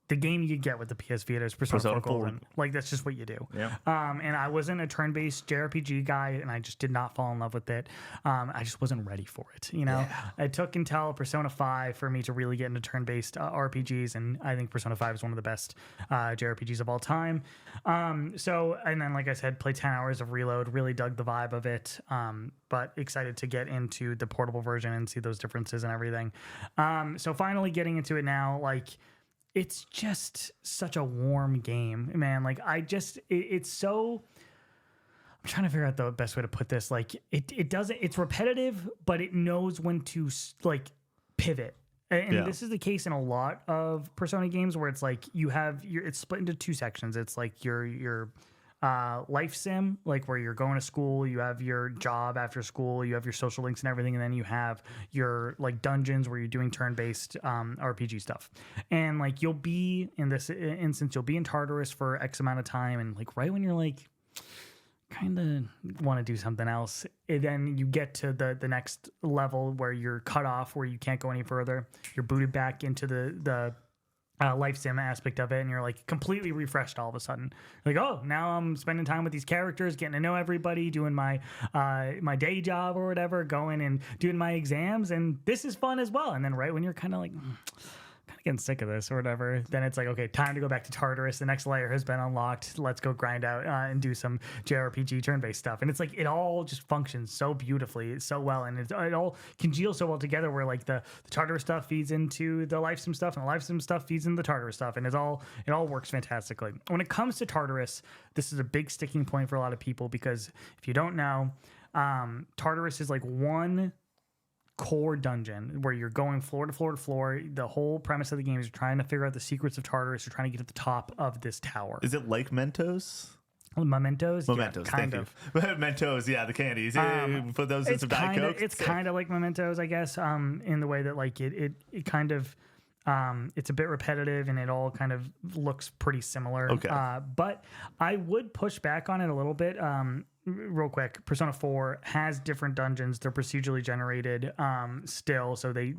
The game you get with the PS Vita is Persona 4 Golden. Like, that's just what you do. Yeah. And I wasn't a turn-based JRPG guy, and I just did not fall in love with it. I just wasn't ready for it, you know? Yeah. It took until Persona 5 for me to really get into turn-based RPGs, and I think Persona 5 is one of the best JRPGs of all time. And then, like I said, played 10 hours of Reload, really dug the vibe of it, but excited to get into the portable version and see those differences and everything. So finally getting into it now, like... It's just such a warm game, man. Like, it's so... I'm trying to figure out the best way to put this. Like, it doesn't... It's repetitive, but it knows when to, like, pivot. And this is the case in a lot of Persona games where it's like it's split into two sections. It's like your life sim, like where you're going to school, you have your job after school, you have your social links and everything, and then you have your like dungeons where you're doing turn-based RPG stuff. And like you'll be in this instance, you'll be in Tartarus for X amount of time, and like right when you're like kind of want to do something else, and then you get to the next level where you're cut off, where you can't go any further. You're booted back into the life sim aspect of it, and you're like completely refreshed all of a sudden. Like, oh, now I'm spending time with these characters, getting to know everybody, doing my my day job or whatever, going and doing my exams, and this is fun as well. And then right when you're kind of like kind of getting sick of this or whatever, then it's like, okay, time to go back to Tartarus. The next layer has been unlocked. Let's go grind out and do some JRPG turn-based stuff. And it's like it all just functions so beautifully, so well, and it all congeals so well together. Where like the Tartarus stuff feeds into the life sim stuff, and the life sim stuff feeds into the Tartarus stuff, and it all works fantastically. When it comes to Tartarus, this is a big sticking point for a lot of people because if you don't know, Tartarus is like one core dungeon where you're going floor to floor to floor. The whole premise of the game is you're trying to figure out the secrets of Tartarus. You're trying to get to the top of this tower. Is it like Mentos? Mementos? Mementos, yeah, kind of. Mentos, yeah, the candies. Put those in some Diet Coke. It's kind of like Mementos, I guess, in the way that like it kind of it's a bit repetitive and it all kind of looks pretty similar. Okay. But I would push back on it a little bit. Real quick, Persona 4 has different dungeons. They're procedurally generated still, so they're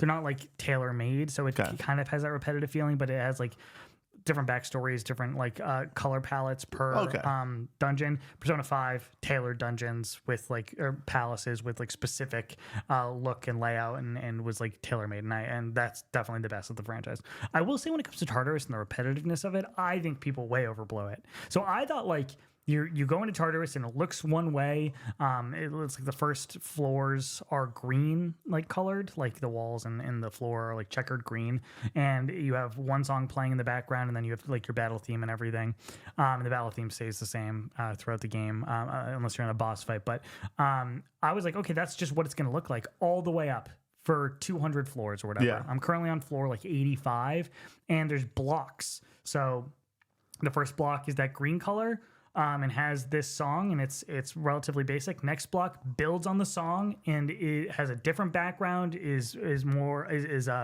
not like tailor-made, so it kind of has that repetitive feeling, but it has like different backstories, different like color palettes per dungeon. Persona 5 tailored dungeons with like or palaces with like specific look and layout and was like tailor-made, and that's definitely the best of the franchise. I will say when it comes to Tartarus and the repetitiveness of it, I think people way overblow it. So I thought like you go into Tartarus and it looks one way. It looks like the first floors are green, like colored, like the walls and the floor are like checkered green. And you have one song playing in the background, and then you have like your battle theme and everything. And the battle theme stays the same throughout the game, unless you're in a boss fight. But I was like, okay, that's just what it's going to look like all the way up for 200 floors or whatever. Yeah. I'm currently on floor like 85, and there's blocks. So the first block is that green color. And has this song, and it's relatively basic. Next block builds on the song, and it has a different background. Is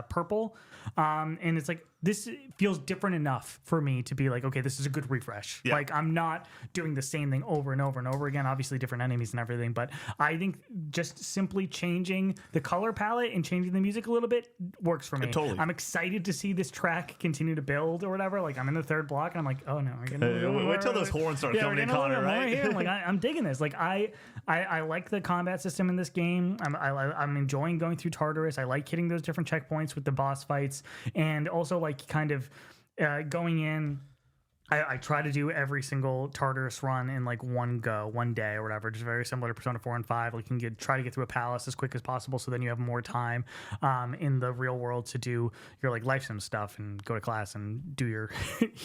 purple, and it's like this feels different enough for me to be like, okay, this is a good refresh. Yeah. Like I'm not doing the same thing over and over and over again. Obviously, different enemies and everything, but I think just simply changing the color palette and changing the music a little bit works for me. Totally. I'm excited to see this track continue to build or whatever. Like I'm in the third block, and I'm like, oh no, we're gonna wait till those horns start coming in, Connor. Right? Here. Like I'm digging this. Like I like the combat system in this game. I'm enjoying going through Tartarus. I like hitting those different checkpoints with the boss fights, and also like kind of going in. I try to do every single Tartarus run in like one day or whatever, just very similar to Persona 4 and 5. Like you can try to get through a palace as quick as possible, so then you have more time in the real world to do your like life sim stuff and go to class and do your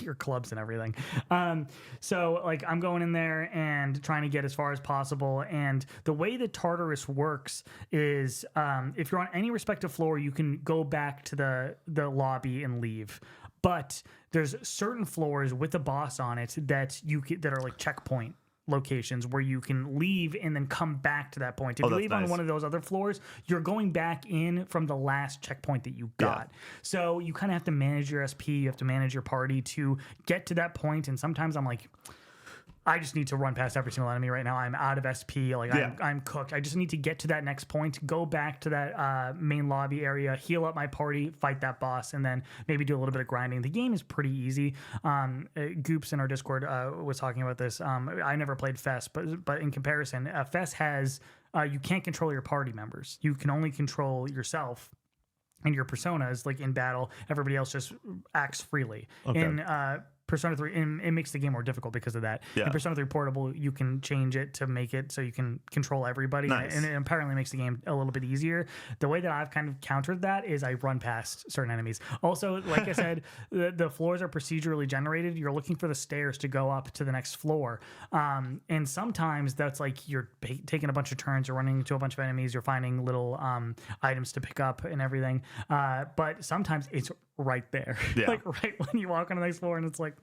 your clubs and everything. So like I'm going in there and trying to get as far as possible. And the way that Tartarus works is if you're on any respective floor, you can go back to the lobby and leave. But there's certain floors with a boss on it that that are like checkpoint locations where you can leave and then come back to that point. If you that's leave on nice. one of those other floors, you're going back in from the last checkpoint that you got. So you kind of have to manage your SP, you have to manage your party to get to that point. And sometimes I'm like, I just need to run past every single enemy right now. I'm out of SP. Like I'm cooked. I just need to get to that next point, go back to that main lobby area, heal up my party, fight that boss, and then maybe do a little bit of grinding. The game is pretty easy. Goops in our Discord was talking about this. I never played Fest, but in comparison, Fest has you can't control your party members. You can only control yourself and your personas. Like in battle, everybody else just acts freely. Okay. In Persona 3, and it makes the game more difficult because of that. Yeah. In Persona 3 Portable, you can change it to make it so you can control everybody. Nice. And it apparently makes the game a little bit easier. The way that I've kind of countered that is I run past certain enemies. Also, like I said, the floors are procedurally generated. You're looking for the stairs to go up to the next floor. And sometimes that's like you're taking a bunch of turns, you're running into a bunch of enemies, you're finding little items to pick up and everything. But sometimes it's right there. Yeah. Like right when you walk on the next floor and it's like,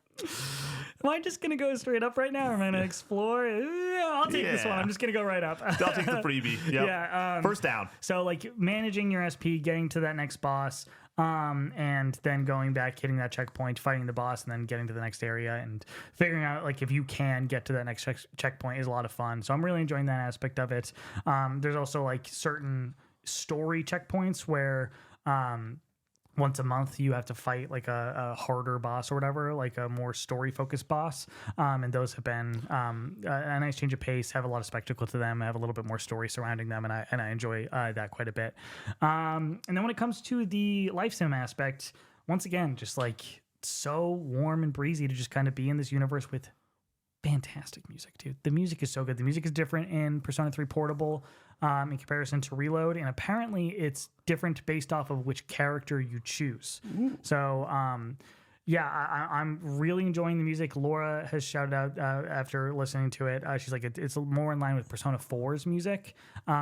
am I just going to go straight up right now? Or am I going to explore? I'll take this one. I'm just going to go right up. I'll take the freebie. Yep. Yeah. First down. So like managing your SP, getting to that next boss, and then going back, hitting that checkpoint, fighting the boss, and then getting to the next area and figuring out like if you can get to that next checkpoint is a lot of fun. So I'm really enjoying that aspect of it. There's also like certain story checkpoints where once a month you have to fight like a harder boss or whatever, like a more story focused boss, and those have been a nice change of pace, have a lot of spectacle to them, have a little bit more story surrounding them, and I enjoy that quite a bit. And then when it comes to the life sim aspect, once again, just like so warm and breezy to just kind of be in this universe with fantastic music, dude. The music is so good. The music is different in Persona 3 Portable in comparison to Reload, and apparently it's different based off of which character you choose. So I'm really enjoying the music. Laura has shouted out after listening to it. She's like, it's more in line with Persona 4's music,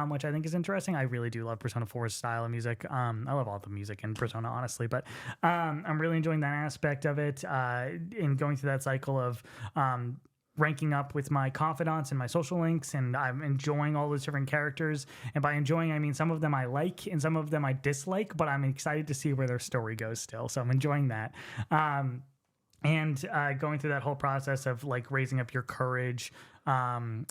which I think is interesting. I really do love Persona 4's style of music. I love all the music in Persona, honestly, but I'm really enjoying that aspect of it in going through that cycle of ranking up with my confidants and my social links, and I'm enjoying all those different characters. And by enjoying, I mean some of them I like and some of them I dislike, but I'm excited to see where their story goes still. So I'm enjoying that. And going through that whole process of like raising up your courage,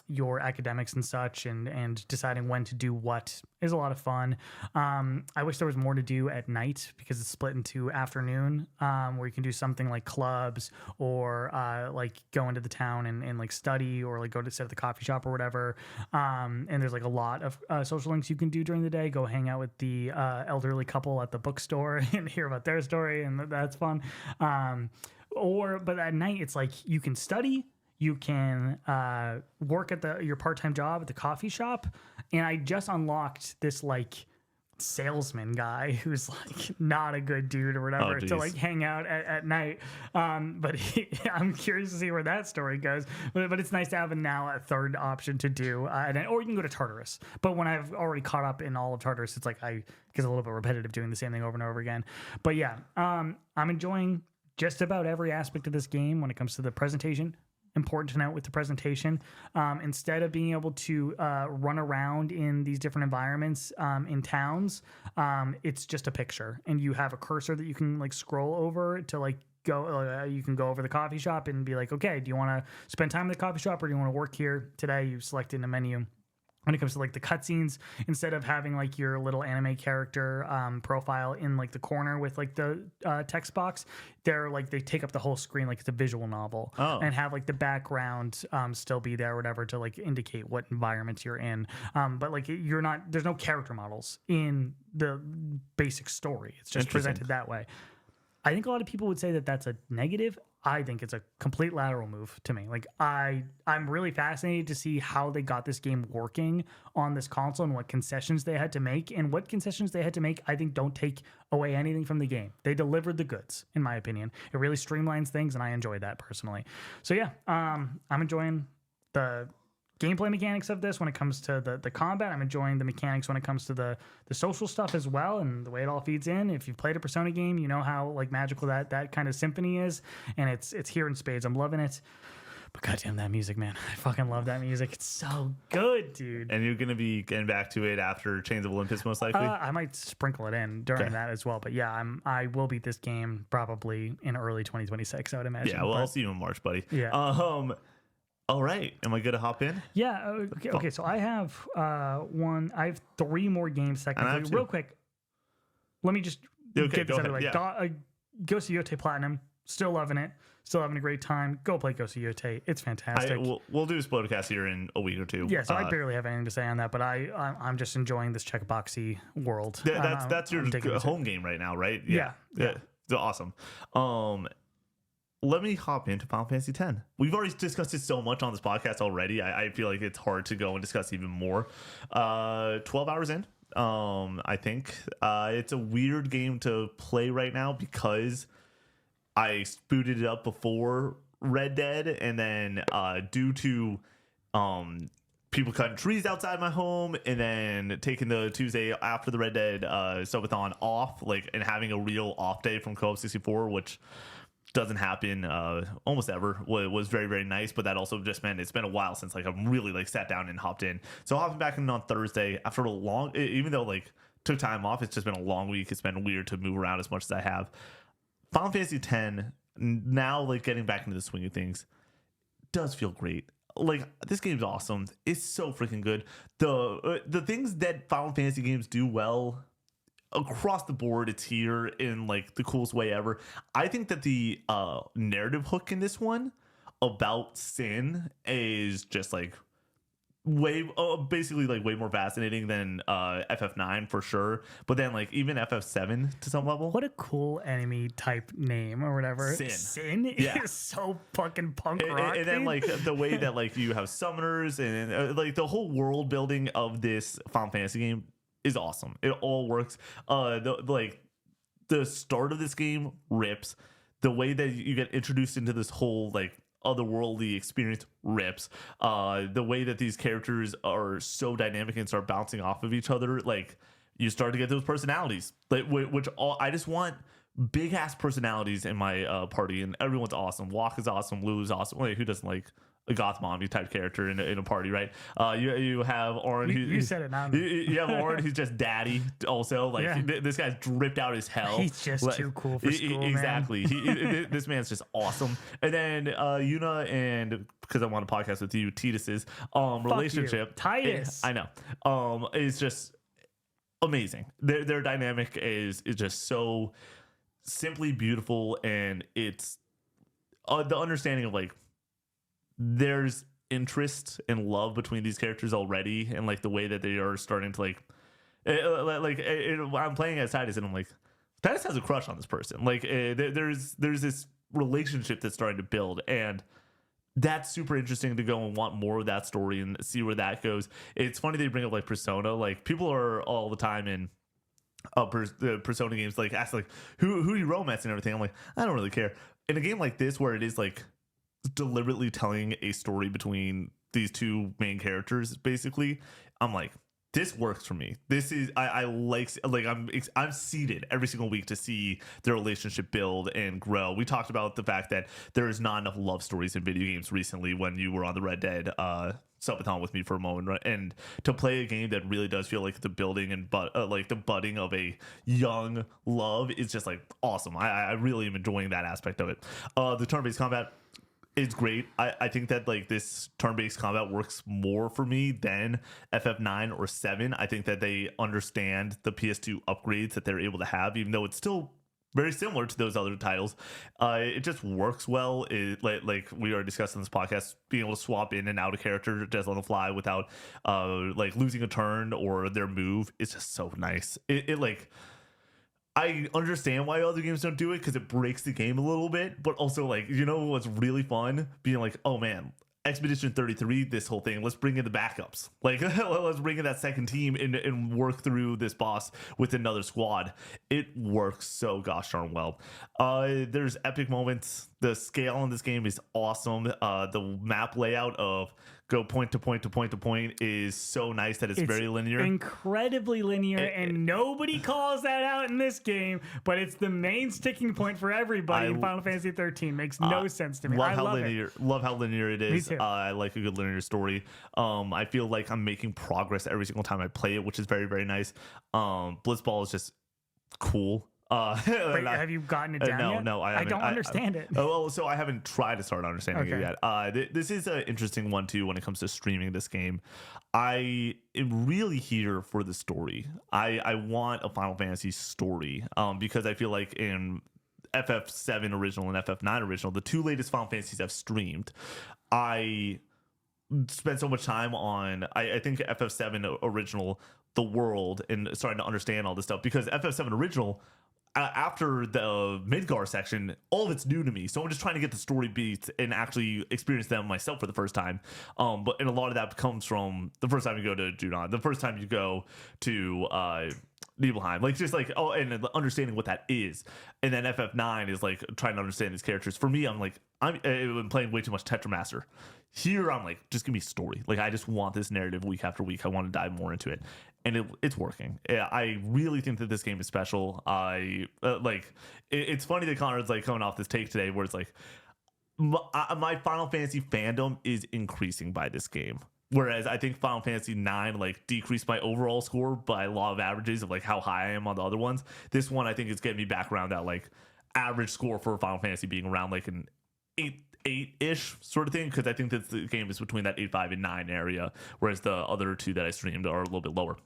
your academics and such, and deciding when to do what is a lot of fun. I wish there was more to do at night because it's split into afternoon, where you can do something like clubs or like go into the town and like study or like go to sit at the coffee shop or whatever. And there's like a lot of social links you can do during the day. Go hang out with the elderly couple at the bookstore and hear about their story, and that's fun. But at night, it's like you can study, you can work at your part-time job at the coffee shop. And I just unlocked this like salesman guy who's like not a good dude or whatever to like hang out at night. But I'm curious to see where that story goes. But it's nice to have a third option to do. Or you can go to Tartarus. But when I've already caught up in all of Tartarus, it's like it gets a little bit repetitive doing the same thing over and over again. But yeah, I'm enjoying just about every aspect of this game when it comes to the presentation. Important to note with the presentation, instead of being able to run around in these different environments in towns, it's just a picture, and you have a cursor that you can like scroll over to like go. You can go over the coffee shop and be like, okay, do you want to spend time in the coffee shop or do you want to work here today? You select in the menu. When it comes to like the cutscenes, instead of having like your little anime character profile in like the corner with like the text box, they take up the whole screen like it's a visual novel, and have like the background still be there or whatever to like indicate what environments you're in. But like there's no character models in the basic story. It's just presented that way. I think a lot of people would say that that's a negative. I think it's a complete lateral move to me. Like I'm really fascinated to see how they got this game working on this console and what concessions they had to make. And what concessions they had to make, I think, don't take away anything from the game. They delivered the goods, in my opinion. It really streamlines things, and I enjoy that personally. So yeah, I'm enjoying the gameplay mechanics of this when it comes to the combat. I'm enjoying the mechanics when it comes to the social stuff as well, and the way it all feeds in. If you've played a Persona game, you know how like magical that kind of symphony is, and it's here in spades. I'm loving it. But goddamn that music, man. I fucking love that music. It's so good, dude. And you're going to be getting back to it after Chains of Olympus, most likely? I might sprinkle it in during that as well. But yeah, I will beat this game probably in early 2026, I would imagine. Yeah, well, I'll see you in March, buddy. Yeah. All right. Am I good to hop in? Yeah. Okay. So I have I have 3 more games technically. Real quick, let me just get this out of the way. Yeah. Ghost of Yote Platinum. Still loving it. Still having a great time. Go play Ghost of Yote. It's fantastic. We'll do a podcast here in a week or 2. Yeah, so I barely have anything to say on that, but I'm just enjoying this checkboxy world. That's your home game right now, right? Yeah. Awesome. Let me hop into Final Fantasy X. We've already discussed it so much on this podcast already. I feel like it's hard to go and discuss even more. 12 hours in. I think it's a weird game to play right now because I booted it up before Red Dead, and then due to people cutting trees outside my home, and then taking the Tuesday after the Red Dead subathon off, and having a real off day from Co-op 64, which doesn't happen almost ever, was very, very nice. But that also just meant it's been a while since I've really sat down and hopped in. So hopping back in on Thursday after a long, even though took time off, it's just been a long week. It's been weird to move around as much as I have. Final Fantasy X, now getting back into the swing of things, does feel great. This game's awesome. It's so freaking good. The things that Final Fantasy games do well across the board, it's here in the coolest way ever. I think that the narrative hook in this one about Sin is just basically way more fascinating than FF9 for sure, but then even FF7 to some level. What a cool enemy type name or whatever. Sin is so fucking punk rock. And then the way that you have summoners and the whole world building of this Final Fantasy game is awesome. It all works. The start of this game rips. The way that you get introduced into this whole otherworldly experience rips. The way that these characters are so dynamic and start bouncing off of each other, you start to get those personalities, I just want big ass personalities in my party, and everyone's awesome. Walk is awesome. Lulu's awesome. Who doesn't like a goth mommy type character in a party, right? You have Orin. You said it now. You have Orin, who's just daddy. Also, this guy's dripped out as hell. He's just too cool for school. Exactly. This man's just awesome. And then Yuna, and because I want to podcast with you, Titus's relationship. Titus. I know. Is just amazing. Their dynamic is just so simply beautiful, and it's the understanding of there's interest and love between these characters already, and the way that they are starting to I'm playing as Titus, and I'm Titus has a crush on this person. There's this relationship that's starting to build, and that's super interesting to go and want more of that story and see where that goes. It's funny they bring up Persona. People are all the time in the Persona games ask who do you romance and everything. I'm I don't really care. In a game like this where it is deliberately telling a story between these two main characters, basically, I'm this works for me. This is I'm seated every single week to see their relationship build and grow. We talked about the fact that there is not enough love stories in video games recently when you were on the Red Dead subathon with me for a moment, right? And to play a game that really does feel like the building and the budding of a young love is just awesome. I really am enjoying that aspect of it. The turn-based combat, it's great. I think that this turn-based combat works more for me than FF9 or 7. I think that they understand the PS2 upgrades that they're able to have, even though it's still very similar to those other titles. It just works well. Like we already discussed in this podcast, being able to swap in and out a character just on the fly without losing a turn or their move is just so nice. I understand why other games don't do it because it breaks the game a little bit, but also what's really fun being oh man, Expedition 33, this whole thing, let's bring in the backups. Let's bring in that second team and work through this boss with another squad. It works so gosh darn well. There's epic moments. The scale in this game is awesome. The map layout of go point to point to point to point is so nice that it's very linear. Incredibly linear, and nobody calls that out in this game, but it's the main sticking point for everybody in Final Fantasy 13. Makes no sense to me. Love how linear it is. Me too. I like a good linear story. I feel like I'm making progress every single time I play it, which is very, very nice. Blitzball is just cool. Wait, have you gotten it down yet? No, I don't understand it. Well, so I haven't tried to start understanding it yet. This is an interesting one too when it comes to streaming this game. I am really here for the story. I want a Final Fantasy story because I feel like in FF7 original and FF9 original, the two latest Final Fantasies I've streamed, I spent so much time on I think FF7 original, the world, and starting to understand all this stuff, because FF7 original, after the Midgar section, all of it's new to me. So I'm just trying to get the story beats and actually experience them myself for the first time. And a lot of that comes from the first time you go to Junon, the first time you go to Nibelheim, and understanding what that is. And then FF9 is like trying to understand these characters. For me, I've been playing way too much Tetramaster. Here, I'm like, just give me story. Like, I just want this narrative week after week. I want to dive more into it. And it's working. I really think that this game is special. It's funny that Connor's like coming off this take today where it's like, my Final Fantasy fandom is increasing by this game. Whereas I think Final Fantasy 9 like decreased my overall score by law of averages of like how high I am on the other ones. This one, I think, is getting me back around that like average score for Final Fantasy being around like an 8-ish sort of thing, because I think that the game is between that 8.5 and 9 area, whereas the other two that I streamed are a little bit lower.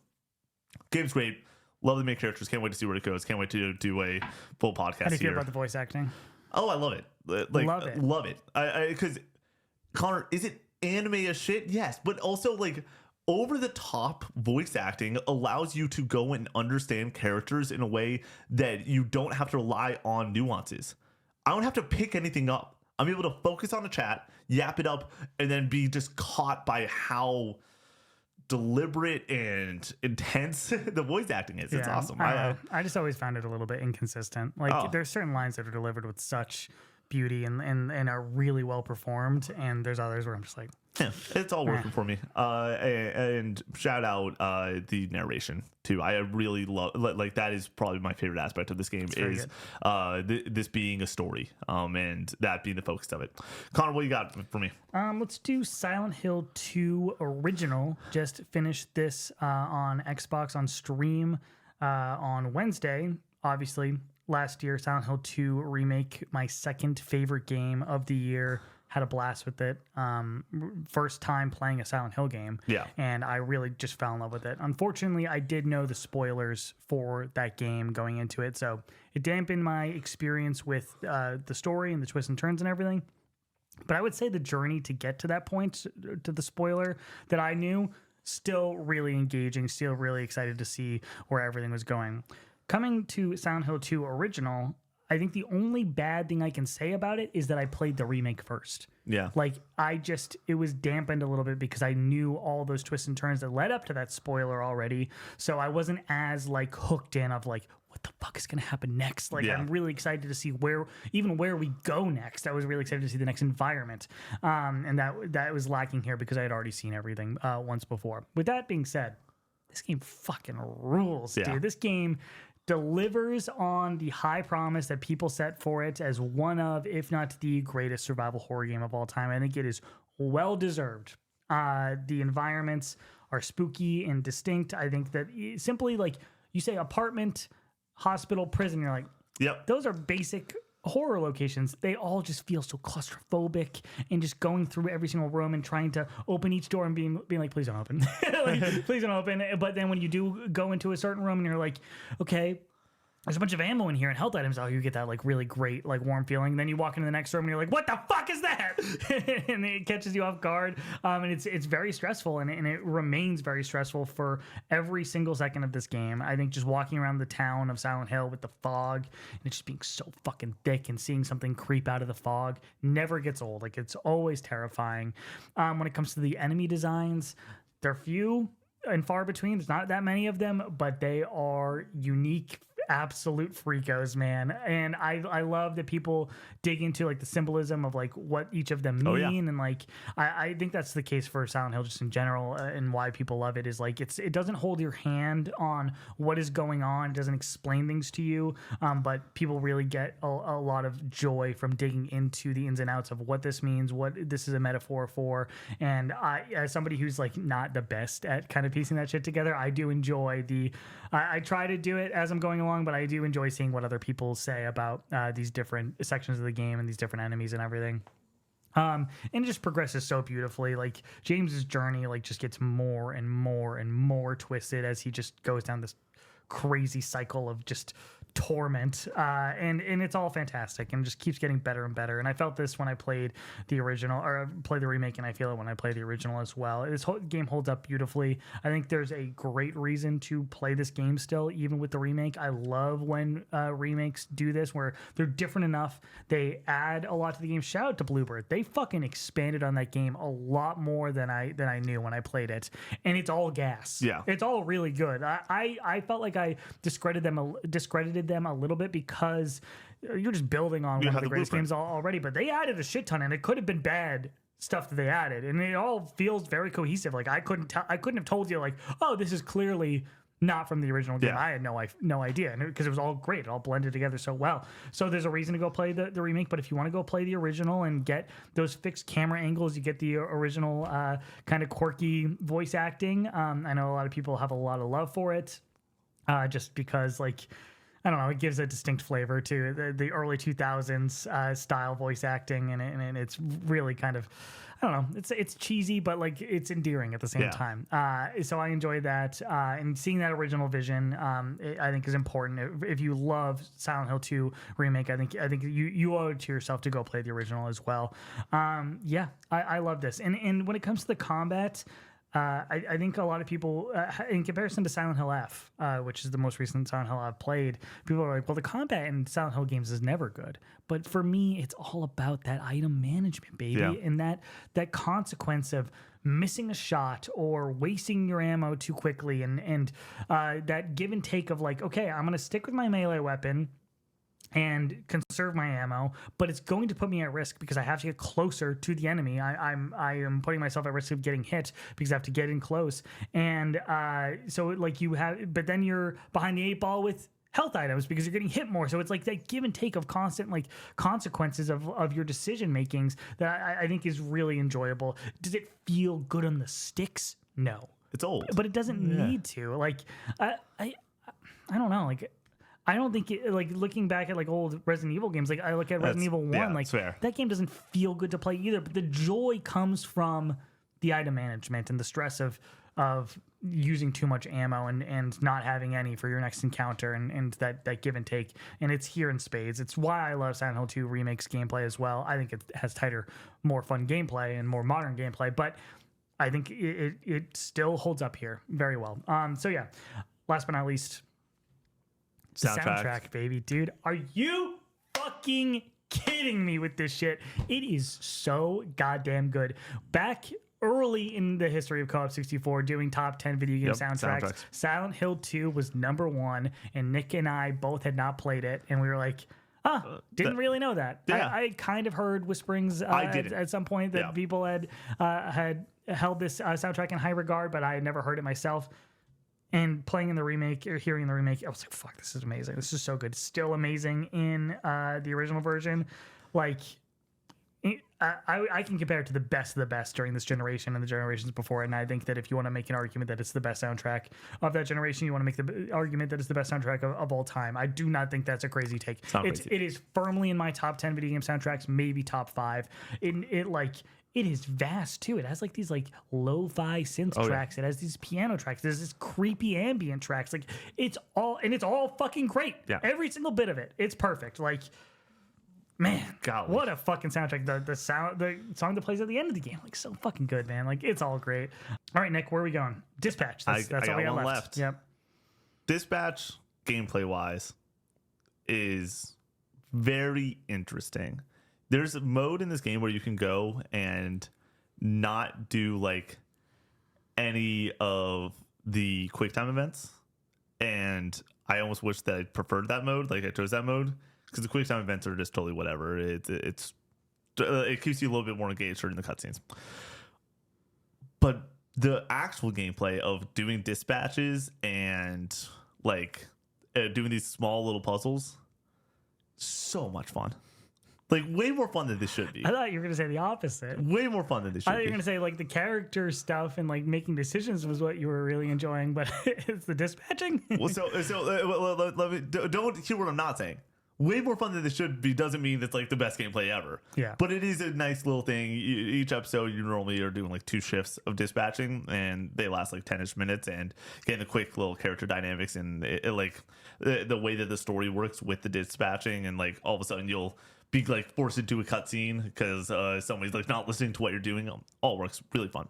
Game's great. Love the main characters. Can't wait to see where it goes. Can't wait to do a full podcast. How do you feel about the voice acting? Oh, I love it. Love it. Because Connor, is it anime as shit? Yes, but also like over the top voice acting allows you to go and understand characters in a way that you don't have to rely on nuances. I don't have to pick anything up. I'm able to focus on the chat, yap it up, and then be just caught by how deliberate and intense the voice acting is. It's awesome. I just always found it a little bit inconsistent. Like there's certain lines that are delivered with such beauty and are really well performed, and there's others where I'm just like, yeah, it's all working for me. And shout out the narration too. I really love, like, that is probably my favorite aspect of this game, is this being a story, and that being the focus of it. Connor, what you got for me? Let's do Silent Hill 2 Original. Just finished this on Xbox on stream on Wednesday. Obviously, last year, Silent Hill 2 Remake, my second favorite game of the year. Had a blast with it. First time playing a Silent Hill game. Yeah. And I really just fell in love with it. Unfortunately, I did know the spoilers for that game going into it, so it dampened my experience with the story and the twists and turns and everything. But I would say the journey to get to that point, to the spoiler that I knew, still really engaging, still really excited to see where everything was going. Coming to Silent Hill 2 Original, I think the only bad thing I can say about it is that I played the remake first. Yeah. Like, it was dampened a little bit because I knew all those twists and turns that led up to that spoiler already. So I wasn't as, like, hooked in of, like, what the fuck is going to happen next? Like, I'm really excited to see where we go next. I was really excited to see the next environment. And that was lacking here because I had already seen everything once before. With that being said, this game fucking rules, dude. This game delivers on the high promise that people set for it as one of, if not the greatest survival horror game of all time. I think it is well deserved. The environments are spooky and distinct. I think that simply, like, you say apartment, hospital, prison, you're like, yep, those are basic horror locations. They all just feel so claustrophobic, and just going through every single room and trying to open each door and being like, please don't open. Like, please don't open. But then when you do go into a certain room and you're like, okay, there's a bunch of ammo in here and health items. Oh, you get that like really great, like warm feeling. And then you walk into the next room and you're like, what the fuck is that? And it catches you off guard. And it's very stressful, and it remains very stressful for every single second of this game. I think just walking around the town of Silent Hill with the fog and it just being so fucking thick and seeing something creep out of the fog never gets old. Like, it's always terrifying. When it comes to the enemy designs, they're few and far between. There's not that many of them, but they are unique absolute freakos, man. And I love that people dig into like the symbolism of like what each of them mean. Oh, yeah. And like I think that's the case for Silent Hill just in general, and why people love it is like it doesn't hold your hand on what is going on. It doesn't explain things to you, but people really get a lot of joy from digging into the ins and outs of what this means, what this is a metaphor for. And I, as somebody who's like not the best at kind of piecing that shit together, I do enjoy I try to do it as I'm going along, but I do enjoy seeing what other people say about these different sections of the game and these different enemies and everything. And it just progresses so beautifully. Like James's journey, like just gets more and more and more twisted as he just goes down this crazy cycle of just torment, and it's all fantastic and just keeps getting better and better. And I felt this when I played the original, or played the remake, and I feel it when I play the original as well. This whole game holds up beautifully. I think there's a great reason to play this game still, even with the remake. I love when remakes do this, where they're different enough, they add a lot to the game. Shout out to Bluebird. They fucking expanded on that game a lot more than I knew when I played it, and it's all gas. Yeah, it's all really good. I felt like I discredited them a little bit because you're just building on one of the greatest games already, but they added a shit ton, and it could have been bad stuff that they added, and it all feels very cohesive. Like I couldn't have told you like, oh, this is clearly not from the original game. I had no idea, because it was all great. It all blended together so well. So there's a reason to go play the remake, but if you want to go play the original and get those fixed camera angles, you get the original kind of quirky voice acting. I know a lot of people have a lot of love for it, just because like, I don't know, it gives a distinct flavor to the early 2000s style voice acting, and it's really kind of, I don't know, it's cheesy, but like it's endearing at the same time. So I enjoy that, and seeing that original vision, I think is important. If you love Silent Hill 2 remake, I think you owe it to yourself to go play the original as well. I love this, and when it comes to the combat, I think a lot of people, in comparison to Silent Hill F, which is the most recent Silent Hill I've played, people are like, well, the combat in Silent Hill games is never good. But for me, it's all about that item management, baby, and that consequence of missing a shot or wasting your ammo too quickly, and that give and take of like, okay, I'm going to stick with my melee weapon and conserve my ammo, but it's going to put me at risk because I have to get closer to the enemy. I am putting myself at risk of getting hit because I have to get in close. And so like but then you're behind the 8 ball with health items because you're getting hit more. So it's like that give and take of constant like consequences of your decision makings that I think is really enjoyable. Does it feel good on the sticks? No. It's old, but it doesn't need to. Like I don't know, like I don't think like looking back at like old Resident Evil games, like I look at Resident Evil 1, like that game doesn't feel good to play either, but the joy comes from the item management and the stress of using too much ammo and not having any for your next encounter, and that give and take, and it's here in spades. It's why I love Silent Hill 2 Remake's gameplay as well. I think it has tighter, more fun gameplay and more modern gameplay, but I think it still holds up here very well. So yeah, last but not least, soundtrack, baby. Dude, are you fucking kidding me with this shit? It is so goddamn good. Back early in the history of Co-op 64, doing top 10 video game soundtracks, Silent Hill 2 was #1, and Nick and I both had not played it, and we were like, didn't really know that. I kind of heard whisperings at some point that people had held this soundtrack in high regard, but I had never heard it myself. And playing in the remake or hearing the remake, I was like, fuck, this is amazing. This is so good. It's still amazing in the original version. Like, I can compare it to the best of the best during this generation and the generations before. And I think that if you want to make an argument that it's the best soundtrack of that generation, you want to make the argument that it's the best soundtrack of all time. I do not think that's a crazy take. It is firmly in my top 10 video game soundtracks, maybe top 5. It is vast too. It has like these like lo-fi synth tracks. It has these piano tracks. There's this creepy ambient tracks. Like it's all fucking great. Yeah. Every single bit of it. It's perfect. Like, man, what a fucking soundtrack. The song that plays at the end of the game, like so fucking good, man. Like it's all great. All right, Nick, where are we going? Dispatch. That's all we got left. Yep. Dispatch, gameplay wise, is very interesting. There's a mode in this game where you can go and not do like any of the QuickTime events. And I almost wish that I preferred that mode. Like I chose that mode because the quick time events are just totally whatever. It keeps you a little bit more engaged during the cutscenes. But the actual gameplay of doing dispatches and like doing these small little puzzles, so much fun. Like way more fun than this should be. I thought you were gonna say the opposite. Way more fun than this should I thought be. you were gonna say like the character stuff and like making decisions was what you were really enjoying, but it's the dispatching. Well, let me don't hear what I'm not saying. Way more fun than this should be doesn't mean it's like the best gameplay ever. Yeah. But it is a nice little thing. Each episode, you normally are doing like 2 shifts of dispatching, and they last like 10ish minutes. And getting the quick little character dynamics and like the way that the story works with the dispatching, and like all of a sudden you'll be like forced into a cutscene because somebody's like not listening to what you're doing. All works really fun.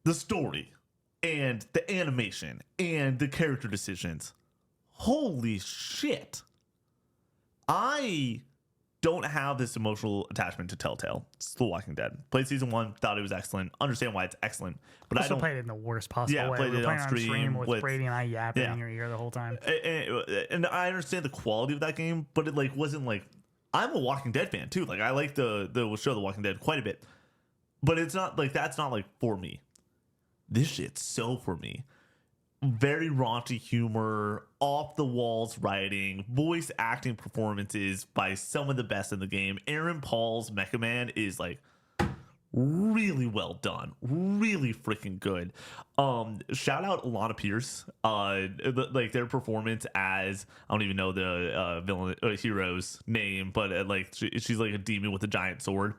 The story and the animation and the character decisions. Holy shit. I don't have this emotional attachment to Telltale. It's The Walking Dead. Played season 1, thought it was excellent. Understand why it's excellent, but I don't played it in the worst possible way. Played We were it playing on stream with Brady and I yapping in your ear the whole time. And I understand the quality of that game, but it like wasn't like I'm a Walking Dead fan too. Like I like the show The Walking Dead quite a bit, but it's not like that's not like for me. This shit's so for me. Very raunchy humor, off the walls writing, voice acting performances by some of the best in the game. Aaron Paul's Mecha Man is like really well done, really freaking good. Shout out Alana Pierce, like their performance as I don't even know the villain hero's name, but like she's like a demon with a giant sword.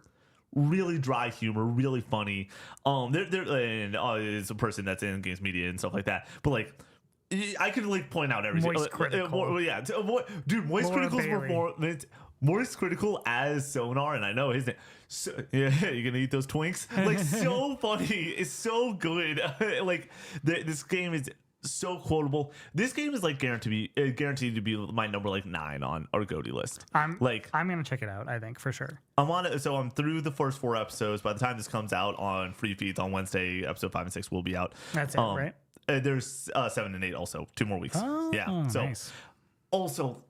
Really dry humor, really funny. It's a person that's in games media and stuff like that. But like, I could like point out everything. Moist Critical, dude, Moist Laura Critical's Bailey. performance. Moist Critical as Sonar, and I know his name. So, yeah, you're gonna eat those Twinks. Like so funny. It's so good. Like this game is so quotable. This game is like guaranteed to be my number like 9 on our GOTY list. I'm gonna check it out. I think for sure. I'm on it, so I'm through the first 4 episodes. By the time this comes out on free feeds on Wednesday, episode 5 and 6 will be out. That's it, right? There's 7 and 8 also, 2 more weeks. Oh, yeah. So nice. also,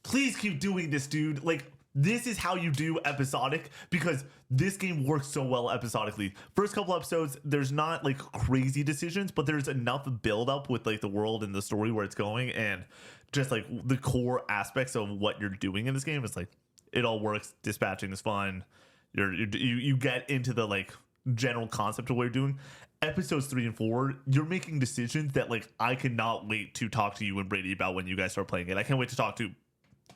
please keep doing this, dude. Like this is how you do episodic because this game works so well episodically. First couple episodes, there's not like crazy decisions, but there's enough build up with like the world and the story where it's going, and just like the core aspects of what you're doing in this game. It's like it all works. Dispatching is fun. You get into the like general concept of what you're doing. Episodes 3 and 4, you're making decisions that like I cannot wait to talk to you and Brady about when you guys start playing it. I can't wait to talk to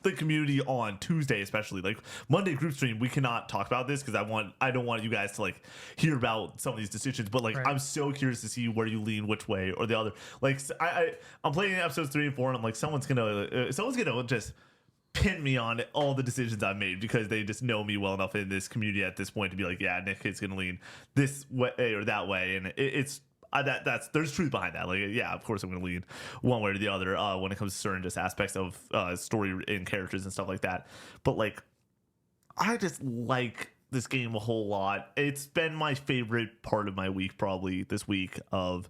the community on Tuesday, especially like Monday group stream. We cannot talk about this because I don't want you guys to like hear about some of these decisions, but like right. I'm so curious to see where you lean which way or the other. Like I'm playing episodes 3 and 4 and I'm like someone's gonna just pin me on all the decisions I've made because they just know me well enough in this community at this point to be like, yeah, Nick is gonna lean this way or that way, and it's there's truth behind that. Like, yeah, of course I'm going to lean one way or the other when it comes to certain just aspects of story and characters and stuff like that. But like, I just like this game a whole lot. It's been my favorite part of my week, probably this week, of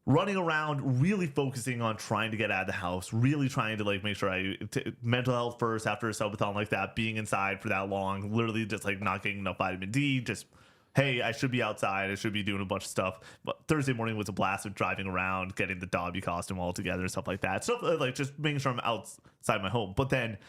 running around, really focusing on trying to get out of the house, really trying to like make sure mental health first after a subathon like that, being inside for that long, literally just like not getting enough vitamin D, just hey, I should be outside. I should be doing a bunch of stuff. But Thursday morning was a blast of driving around, getting the Dobby costume all together, stuff like that. Stuff like just making sure I'm outside my home. But then,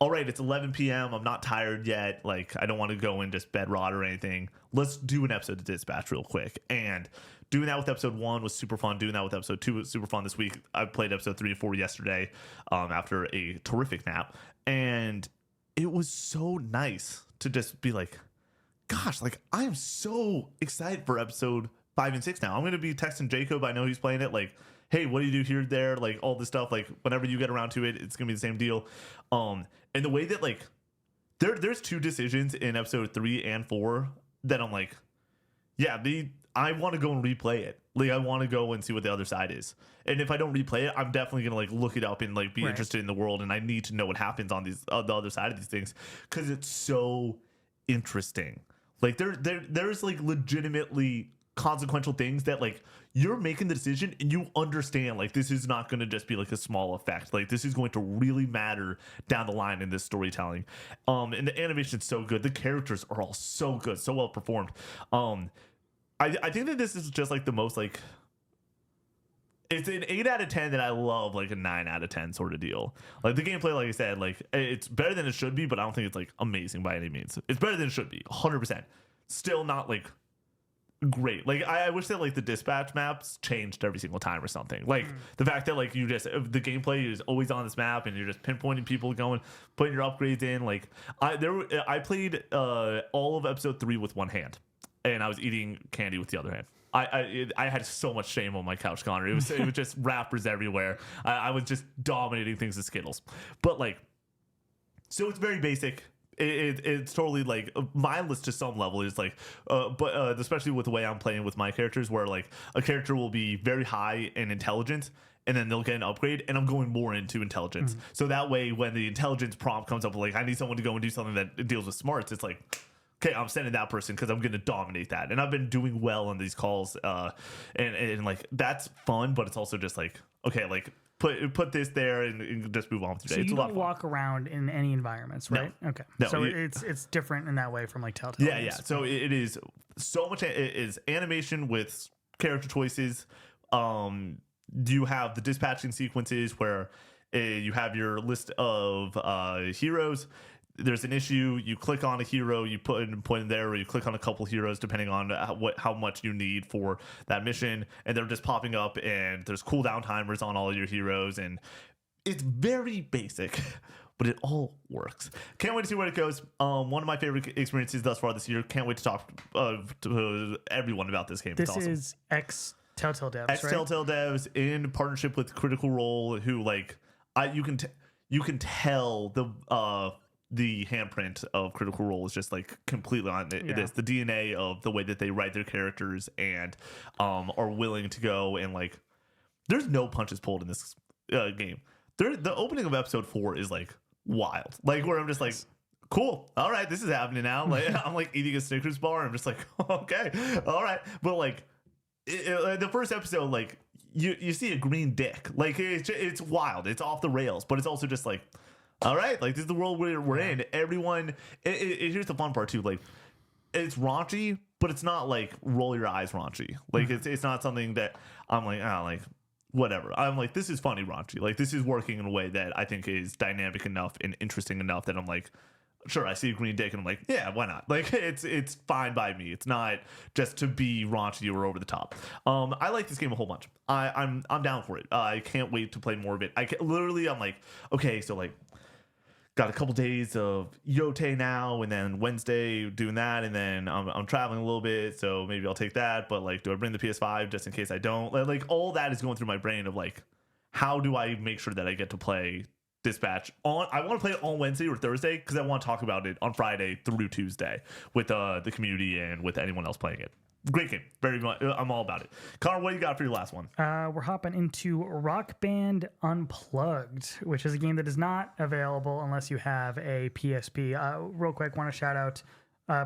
all right, it's 11 p.m. I'm not tired yet. Like, I don't want to go and just bed rot or anything. Let's do an episode of Dispatch real quick. And doing that with episode 1 was super fun. Doing that with episode 2 was super fun this week. I played episode 3 and 4 yesterday after a terrific nap. And it was so nice to just be like, gosh, like I am so excited for episode 5 and 6 now. I'm going to be texting Jacob. I know he's playing it. Like, hey, what do you do here, there? Like all this stuff. Like whenever you get around to it, it's going to be the same deal. And the way that like there's 2 decisions in episode 3 and 4 that I'm like, yeah, I want to go and replay it. Like I want to go and see what the other side is. And if I don't replay it, I'm definitely going to like look it up and like be interested in the world. And I need to know what happens on these the other side of these things because it's so interesting. Like there's like legitimately consequential things that like you're making the decision and you understand like this is not going to just be like a small effect. Like this is going to really matter down the line in this storytelling. And the animation's so good. The characters are all so good, so well performed. I think that this is just like the most like, it's an 8 out of 10 that I love, like a 9 out of 10 sort of deal. Like the gameplay, like I said, like it's better than it should be, but I don't think it's like amazing by any means. It's better than it should be, 100%. Still not like great. Like I wish that like the dispatch maps changed every single time or something. Like the fact that like you just, the gameplay is always on this map and you're just pinpointing people going, putting your upgrades in. Like I played all of episode 3 with one hand, and I was eating candy with the other hand. I had so much shame on my couch, Connor. It was just wrappers everywhere. I was just dominating things with Skittles. But like, so it's very basic. It's totally like mindless to some level. It's like, but especially with the way I'm playing with my characters, where like a character will be very high in intelligence, and then they'll get an upgrade, and I'm going more into intelligence. So that way, when the intelligence prompt comes up, like I need someone to go and do something that deals with smarts, it's like, okay, I'm sending that person because I'm going to dominate that. And I've been doing well on these calls, and like that's fun, but it's also just like, okay, like put this there and just move on with your day. So you don't walk around in any environments, right? No. Okay. No, so it's different in that way from like Telltale. Yeah. So it is so much. It is animation with character choices. You have the dispatching sequences where you have your list of heroes. There's an issue, you click on a hero, you put in there, or you click on a couple heroes depending on how much you need for that mission, and they're just popping up, and there's cooldown timers on all your heroes, and it's very basic, but it all works. Can't wait to see where it goes. One of my favorite experiences thus far this year. Can't wait to talk to everyone about this game. This it's awesome. is ex-Telltale devs, right? Telltale devs in partnership with Critical Role, who like you can tell the handprint of Critical Role is just like completely on it. It is the DNA of the way that they write their characters and are willing to go and like, there's no punches pulled in this game. The opening of episode 4 is like wild, like where I'm just like, cool, all right, this is happening now. Like I'm like eating a Snickers bar, and I'm just like, okay, all right. But like the first episode, like you see a green dick, like it's wild, it's off the rails, but it's also just like, all right, like this is the world we're in. Everyone, here's the fun part too. Like, it's raunchy, but it's not like roll your eyes raunchy. Like it's not something that I'm like, like whatever. I'm like, this is funny raunchy. Like this is working in a way that I think is dynamic enough and interesting enough that I'm like, sure, I see a green dick and I'm like, yeah, why not? Like it's fine by me. It's not just to be raunchy or over the top. I like this game a whole bunch. I'm down for it. I can't wait to play more of it. I'm like, okay, so like, got a couple days of Yote now, and then Wednesday doing that, and then I'm traveling a little bit, so maybe I'll take that. But like, do I bring the PS5 just in case I don't? Like all that is going through my brain of like, how do I make sure that I get to play Dispatch on? I want to play it on Wednesday or Thursday because I want to talk about it on Friday through Tuesday with the community and with anyone else playing it. Great game, very much. I'm all about it. Connor, what do you got for your last one? We're hopping into Rock Band Unplugged, which is a game that is not available unless you have a PSP. Real quick, want to shout out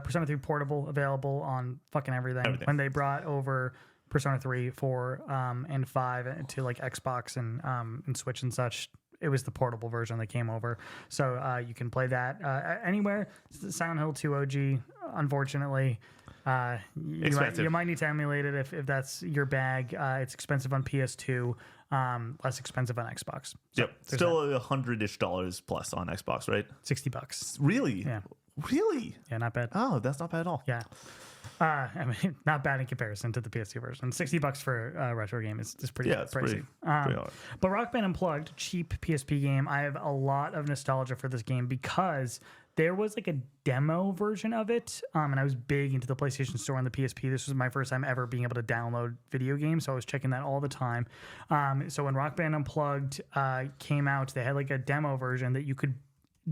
Persona 3 Portable, available on fucking everything. When they brought over Persona 3, 4, and 5 to like Xbox and Switch and such, it was the portable version that came over. So you can play that anywhere. Silent Hill 2 OG, unfortunately. You might need to emulate it if that's your bag. It's expensive on PS2, less expensive on Xbox. So yep, still $100-ish plus on Xbox, right? $60. Really? Yeah. Really? Yeah, not bad. Oh, that's not bad at all. Yeah. I mean, not bad in comparison to the PS2 version. $60 for a retro game is pretty pricey. Pretty but Rock Band Unplugged, cheap PSP game. I have a lot of nostalgia for this game because there was like a demo version of it, and I was big into the PlayStation Store and the PSP. This was my first time ever being able to download video games, so I was checking that all the time. So when Rock Band Unplugged came out, they had like a demo version that you could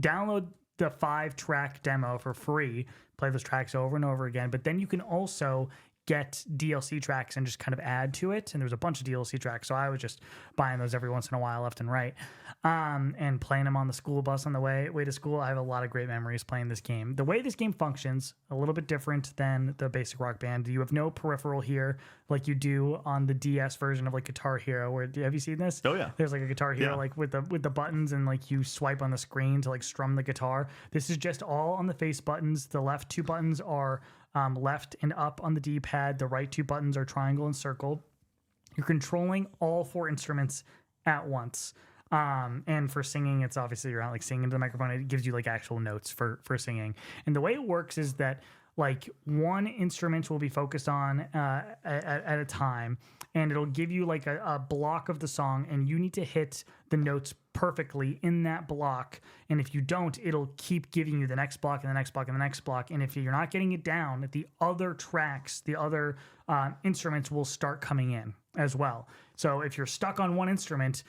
download the 5-track demo for free, play those tracks over and over again, but then you can also get DLC tracks and just kind of add to it. And there was a bunch of DLC tracks, so I was just buying those every once in a while, left and right, and playing them on the school bus on the way to school. I have a lot of great memories playing this game. The way this game functions, a little bit different than the basic Rock Band. You have no peripheral here like you do on the DS version of like Guitar Hero. Where have you seen this? Oh yeah. There's like a Guitar Hero Yeah. like with the buttons, and like you swipe on the screen to like strum the guitar. This is just all on the face buttons. The left two buttons are left and up on the D-pad. The right two buttons are triangle and circle. You're controlling all four instruments at once. And for singing, it's obviously you're not like singing into the microphone. It gives you like actual notes for singing. And the way it works is that like one instrument will be focused on at a time, and it'll give you like a block of the song, and you need to hit the notes perfectly in that block. And if you don't, it'll keep giving you the next block and the next block and the next block. And if you're not getting it down, the other tracks, the other instruments will start coming in as well. So if you're stuck on one instrument,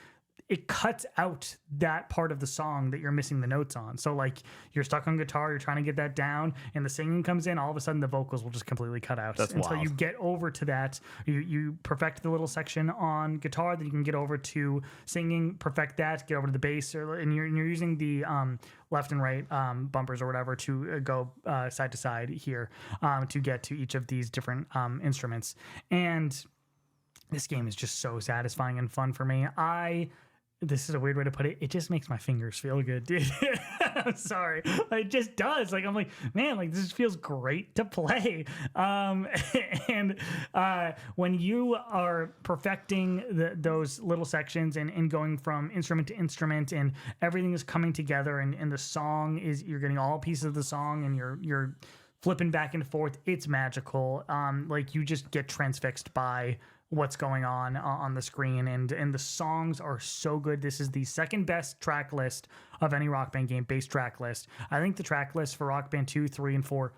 it cuts out that part of the song that you're missing the notes on. So like you're stuck on guitar, you're trying to get that down, and the singing comes in, all of a sudden the vocals will just completely cut out. That's until wild. you get over to that. You perfect the little section on guitar, then you can get over to singing, perfect that, get over to the bass, and you're using the left and right bumpers or whatever to go side to side here to get to each of these different instruments. And this game is just so satisfying and fun for me. This is a weird way to put it. It just makes my fingers feel good, dude. I'm sorry. It just does. Like, I'm like, man, like this feels great to play. And when you are perfecting those little sections and going from instrument to instrument, and everything is coming together, and the song is, you're getting all pieces of the song, and you're flipping back and forth. It's magical. Like you just get transfixed by what's going on the screen, and the songs are so good. This is the second best track list of any Rock Band game, base track list. I think the track list for Rock Band 2, 3, and 4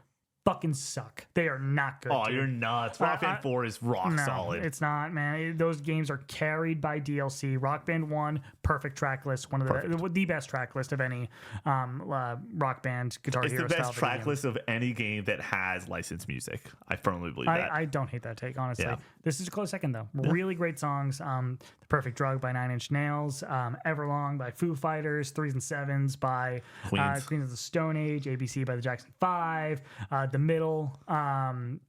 fucking suck. They are not good. Oh, dude. you're nuts. Rock Band 4 is rock No, solid. it's not, man. Those games are carried by DLC. Rock Band 1, perfect track list. One of the best track list of any Rock Band Guitar It's Hero the style best video track game. list of any game that has licensed music. I firmly believe that. I don't hate that take, honestly. Yeah. This is a close second, though. Really great songs. The Perfect Drug by Nine Inch Nails, Everlong by Foo Fighters, Threes and Sevens by Queens of the Stone Age, ABC by the Jackson 5, The Middle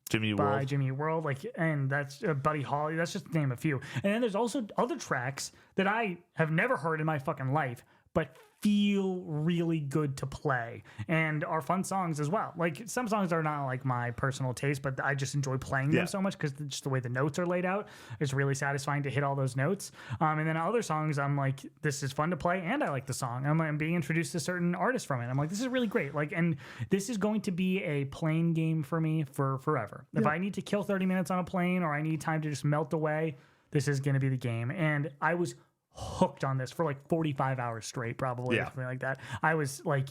Jimmy by World. Jimmy World, and that's Buddy Holly. That's just to name a few. And then there's also other tracks that I have never heard in my fucking life, but feel really good to play and are fun songs as well. Like some songs are not like my personal taste, but I just enjoy playing them so much because just the way the notes are laid out is really satisfying to hit all those notes. And then other songs, I'm like, this is fun to play, and I like the song. I'm being introduced to certain artists from it. I'm like, this is really great. Like, and this is going to be a plane game for me for forever. If I need to kill 30 minutes on a plane, or I need time to just melt away, this is going to be the game. And I was hooked on this for like 45 hours straight, probably, or something like that. I was like,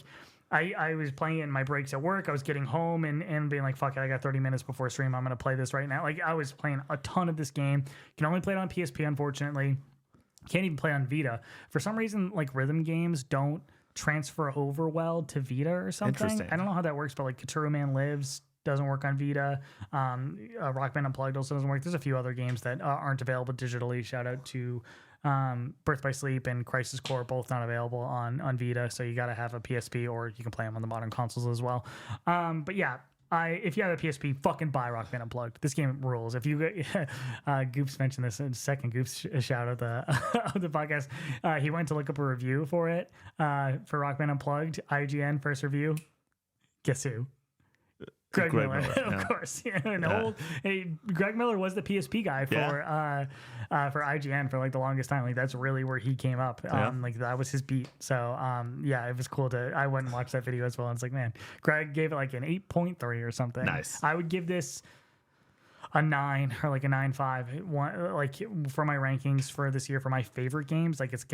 I was playing it in my breaks at work. I was getting home and being like, fuck it, I got 30 minutes before stream. I'm going to play this right now. Like, I was playing a ton of this game. Can only play it on PSP, unfortunately. Can't even play on Vita. For some reason, like rhythm games don't transfer over well to Vita or something. Interesting. I don't know how that works, but like Katuru Man Lives doesn't work on Vita. Rock Band Unplugged also doesn't work. There's a few other games that aren't available digitally. Shout out to Birth by Sleep and Crisis Core, both not available on Vita, so you got to have a PSP, or you can play them on the modern consoles as well. But yeah, if you have a PSP, fucking buy Rock Band Unplugged. This game rules. If you Goops mentioned this in second Goops shout of the of the podcast. He went to look up a review for it for Rock Band Unplugged. IGN first review. Guess who? Greg Miller, of course. Greg Miller was the PSP guy for IGN for like the longest time. Like that's really where he came up. Like that was his beat. So it was cool I went and watched that video as well. And it's like, man, Greg gave it like an 8.3 or something. Nice. I would give this a 9 or like a 9.5. Like for my rankings for this year for my favorite games, like it's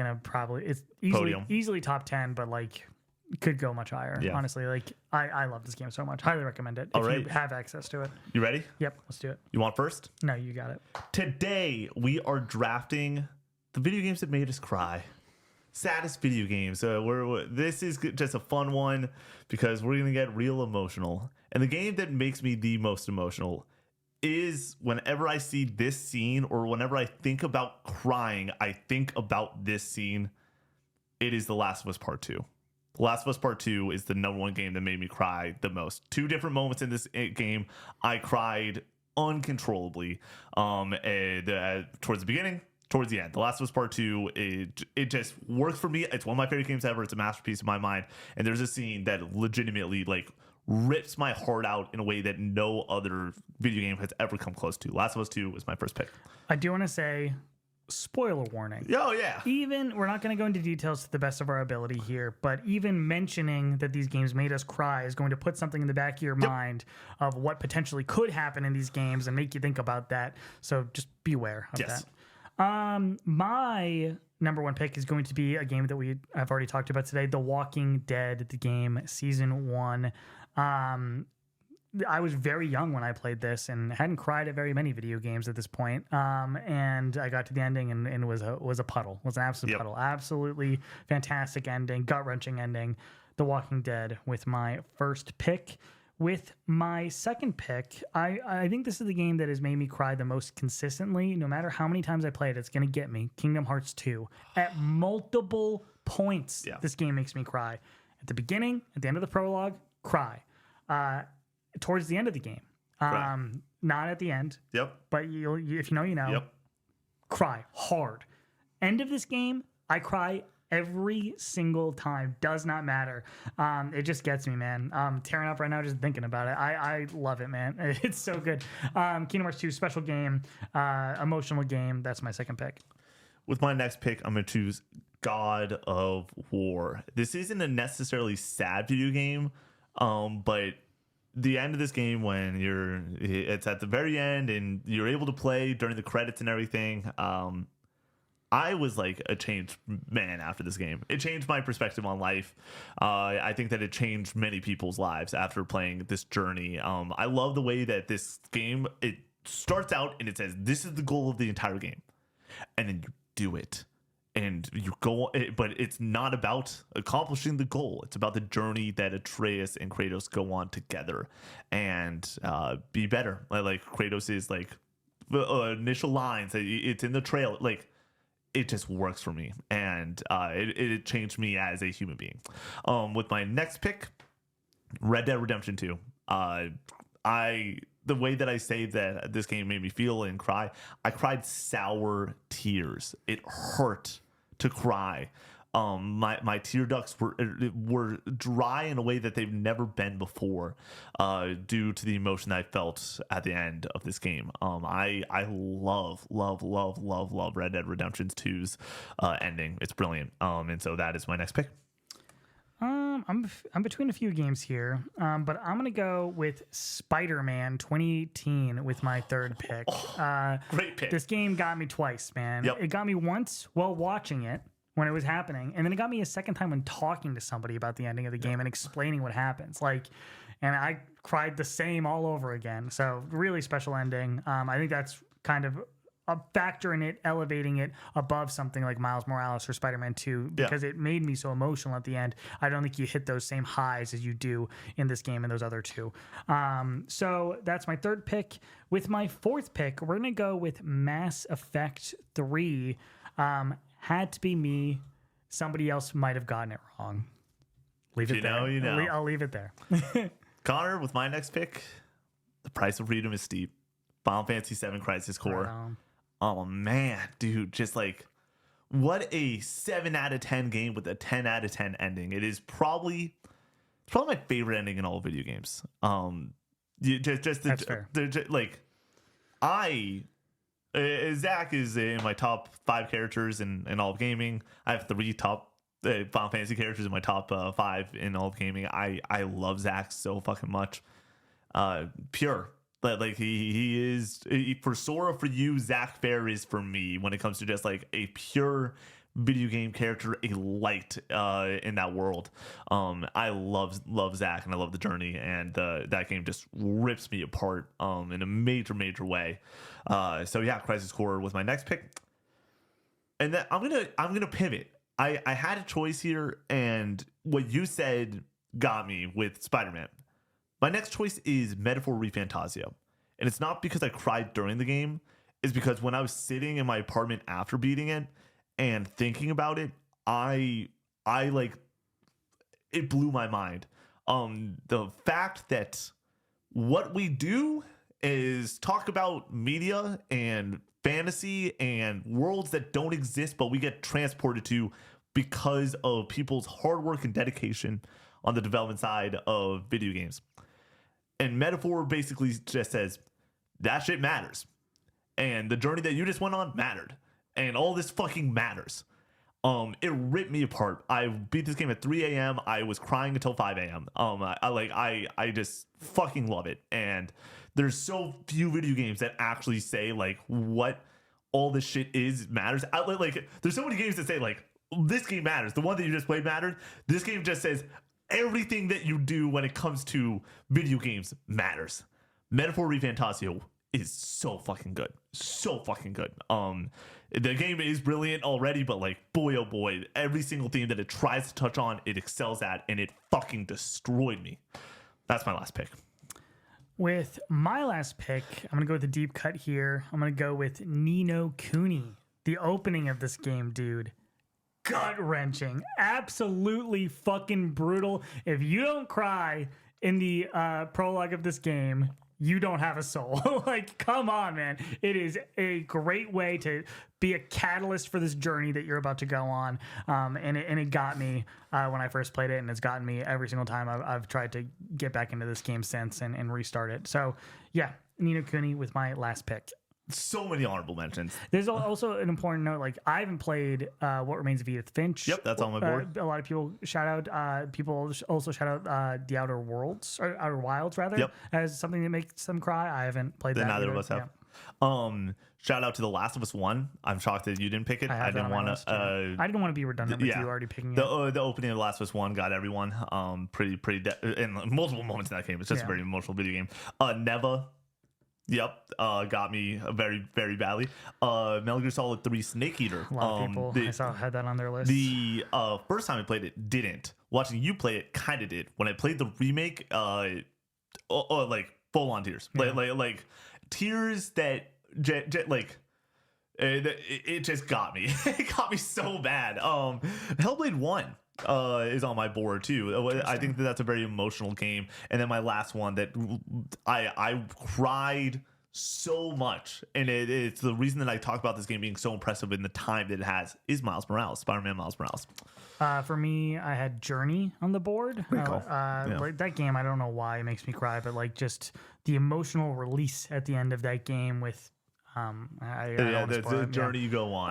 easily top 10, but like could go much higher. Honestly, like I love this game so much. Highly recommend it if you have access to it. You ready? Yep, let's do it. You want first? No, you got it. Today we are drafting the video games that made us cry. Saddest video games. This is just a fun one because we're gonna get real emotional. And the game that makes me the most emotional is whenever I see this scene or whenever I think about crying, I think about this scene. It is The Last of Us Part 2. The Last of Us Part 2 is the number one game that made me cry the most. Two different moments in this game, I cried uncontrollably. Towards the beginning, towards the end. The Last of Us Part 2, it just works for me. It's one of my favorite games ever. It's a masterpiece in my mind. And there's a scene that legitimately like rips my heart out in a way that no other video game has ever come close to. Last of Us 2 was my first pick. I do want to say, spoiler warning. Oh, yeah. Even, we're not going to go into details to the best of our ability here, but even mentioning that these games made us cry is going to put something in the back of your mind of what potentially could happen in these games and make you think about that. So just beware of that. My number one pick is going to be a game that I've already talked about today, The Walking Dead, the game, Season 1. I was very young when I played this and hadn't cried at very many video games at this point. And I got to the ending and it was a puddle. It was an absolute puddle. Absolutely fantastic ending, gut-wrenching ending. The Walking Dead with my first pick. With my second pick, I think this is the game that has made me cry the most consistently. No matter how many times I play it, it's going to get me. Kingdom Hearts 2. At multiple points, this game makes me cry. At the beginning, at the end of the prologue, cry. Towards the end of the game. Not at the end. But if you know, you know. Cry hard. End of this game, I cry every single time. Does not matter. It just gets me, man. I'm tearing up right now just thinking about it. I love it, man. It's so good. Kingdom Hearts 2, special game, emotional game. That's my second pick. With my next pick, I'm going to choose God of War. This isn't a necessarily sad video game, but the end of this game, when it's at the very end and you're able to play during the credits and everything, I was like a changed man after this game. It changed my perspective on life. I think that it changed many people's lives after playing this journey. I love the way that this game, it starts out and it says, this is the goal of the entire game. And then you do it. And you go, but it's not about accomplishing the goal. It's about the journey that Atreus and Kratos go on together and be better. Like Kratos is like initial lines. It's in the trail. Like it just works for me, and it changed me as a human being. With my next pick, Red Dead Redemption 2. The way that I say that this game made me feel and cry, I cried sour tears. It hurt to cry. My tear ducts were dry in a way that they've never been before, due to the emotion that I felt at the end of this game. I love Red Dead Redemption 2's ending. It's brilliant. And so that is my next pick. I'm between a few games here, but I'm gonna go with Spider-Man 2018 with my third pick. Great pick. This game got me twice, man. It got me once while watching it when it was happening, and then it got me a second time when talking to somebody about the ending of the game and explaining what happens. And I cried the same all over again. So really special ending. I think that's kind of a factor in it, elevating it above something like Miles Morales or Spider-Man 2, because it made me so emotional at the end. I don't think you hit those same highs as you do in this game and those other two. So that's my third pick. With my fourth pick, we're going to go with Mass Effect 3. Had to be me. Somebody else might have gotten it wrong. Leave it there. You know. I'll leave it there. Connor, with my next pick, the price of freedom is steep. Final Fantasy VII Crisis Core. Oh man, dude, just like what a 7 out of 10 game with a 10 out of 10 ending. It's probably my favorite ending in all video games. That's fair. Zach is in my top 5 characters in all of gaming. I have 3 top Final Fantasy characters in my top 5 in all of gaming. I love Zach so fucking much. Pure. Like he is for Sora for you, Zach Fair is for me when it comes to just like a pure video game character, a light in that world. I love Zach and I love the journey, and that game just rips me apart in a major way. So yeah, Crisis Core was my next pick, and then I'm gonna pivot. I had a choice here, and what you said got me with Spider-Man. My next choice is Metaphor ReFantasia. And it's not because I cried during the game. It's because when I was sitting in my apartment after beating it and thinking about it, I like, it blew my mind. The fact that what we do is talk about media and fantasy and worlds that don't exist, but we get transported to because of people's hard work and dedication on the development side of video games. And Metaphor basically just says that shit matters. And the journey that you just went on mattered. And all this fucking matters. It ripped me apart. I beat this game at 3 a.m. I was crying until 5 a.m. I just fucking love it. And there's so few video games that actually say like what all this shit is matters. There's so many games that say like this game matters. The one that you just played mattered. This game just says everything that you do when it comes to video games matters. Metaphor ReFantasio is so fucking good. So fucking good. The game is brilliant already, but like, boy, oh boy, every single theme that it tries to touch on, it excels at, and it fucking destroyed me. That's my last pick. With my last pick, I'm going to go with the deep cut here. I'm going to go with Ni no Kuni. The opening of this game, dude. Gut-wrenching. Absolutely fucking brutal. If you don't cry in the prologue of this game, you don't have a soul. Like, come on, man. It is a great way to be a catalyst for this journey that you're about to go on. And it got me when I first played it, and it's gotten me every single time I've tried to get back into this game since and restart it. So, yeah, Ni no Kuni with my last pick. So many honorable mentions. There's also an important note. Like, I haven't played What Remains of Edith Finch. Yep, that's on my board. A lot of people shout out. People also shout out The Outer Worlds, or Outer Wilds, rather, yep, as something that makes them cry. I haven't played that. Neither either. of us have. Yeah. Shout out to The Last of Us 1. I'm shocked that you didn't pick it. I didn't want to. I didn't want to be redundant with you already picking it. The opening of The Last of Us 1 got everyone. In multiple moments in that game. It's just a very emotional video game. Neva. Yep, got me very, very badly. Metal Gear Solid 3 Snake Eater. A lot of people I saw had that on their list. The first time I played it, didn't. Watching you play it, kind of did. When I played the remake, like full on tears, like tears that it just got me. It got me so bad. Hellblade 1. Is on my board too. I think that's a very emotional game. And then my last one that I cried so much, and it's the reason that I talk about this game being so impressive in the time that it has, is Miles Morales, Spider-Man Miles Morales. For me, I had Journey on the board. Cool. Like that game, I don't know why it makes me cry, but like just the emotional release at the end of that game with the journey you go on,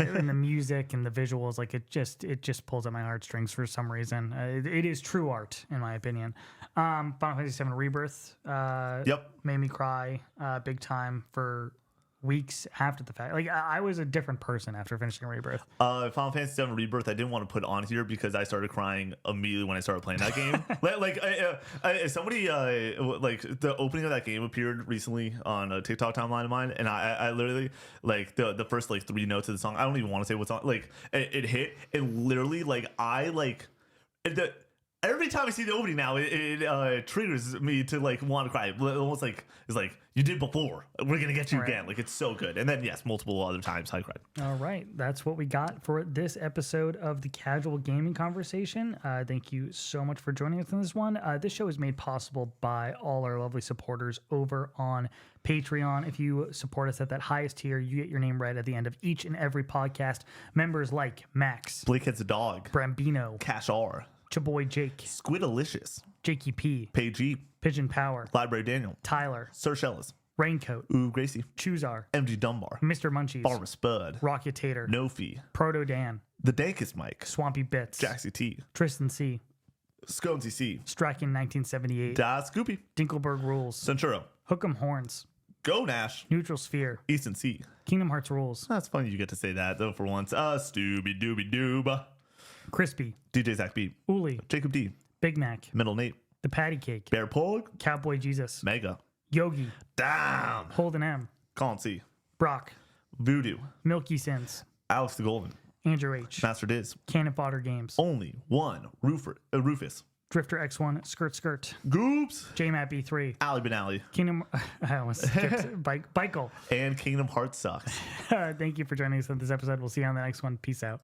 and the music and the visuals, like it just pulls at my heartstrings for some reason. It is true art, in my opinion. Final Fantasy VII Rebirth, made me cry big time for weeks after the fact. Like I was a different person after finishing Rebirth. Final Fantasy VII Rebirth, I didn't want to put on here because I started crying immediately when I started playing that game. Somebody like the opening of that game appeared recently on a TikTok timeline of mine, and I literally like the first like 3 notes of the song. I don't even want to say what's on. Like it hit, and literally like every time I see the opening now, it triggers me to like want to cry. Almost like it's like you did before. We're gonna get you again. Like it's so good. And then yes, multiple other times I cried. All right, that's what we got for this episode of the Casual Gaming Conversation. Thank you so much for joining us on this one. This show is made possible by all our lovely supporters over on Patreon. If you support us at that highest tier, you get your name read at the end of each and every podcast. Members like Max, Blakehead's a dog, Brambino, Cash R, Chaboy Jake, Squidalicious, Jakey P, Pagey, Pigeon Power, Library Daniel, Tyler, Sir Shellis, Raincoat, Ooh Gracie, Choozar, MG Dunbar, Mr. Munchies, Farmer Spud, Rocket Tater, No Fee, Proto Dan, The Dankest Mike, Swampy Bits, Jaxie T, Tristan C, Sconesy C, Strachan 1978, Da Scoopy, Dinkelberg Rules, Centuro, Hook'em Horns, Go Nash, Neutral Sphere, Easton C. Kingdom Hearts Rules, That's funny you get to say that though for once. Stooby Dooby Dooba, Crispy, DJ Zach B, Uli, Jacob D, Big Mac, Middle Nate, The Patty Cake, Bear Pog, Cowboy Jesus, Mega, Yogi, Damn, Holden M, Colin C, Brock, Voodoo, Milky Sins, Alex the Golden, Andrew H, Master Diz, Cannon Fodder Games, Only One Rufus, Drifter X1, Skirt Skirt, Goops. JMat B3, Alley Benally. Kingdom. I almost skipped Bikel. And Kingdom Hearts sucks. Thank you for joining us on this episode. We'll see you on the next one. Peace out.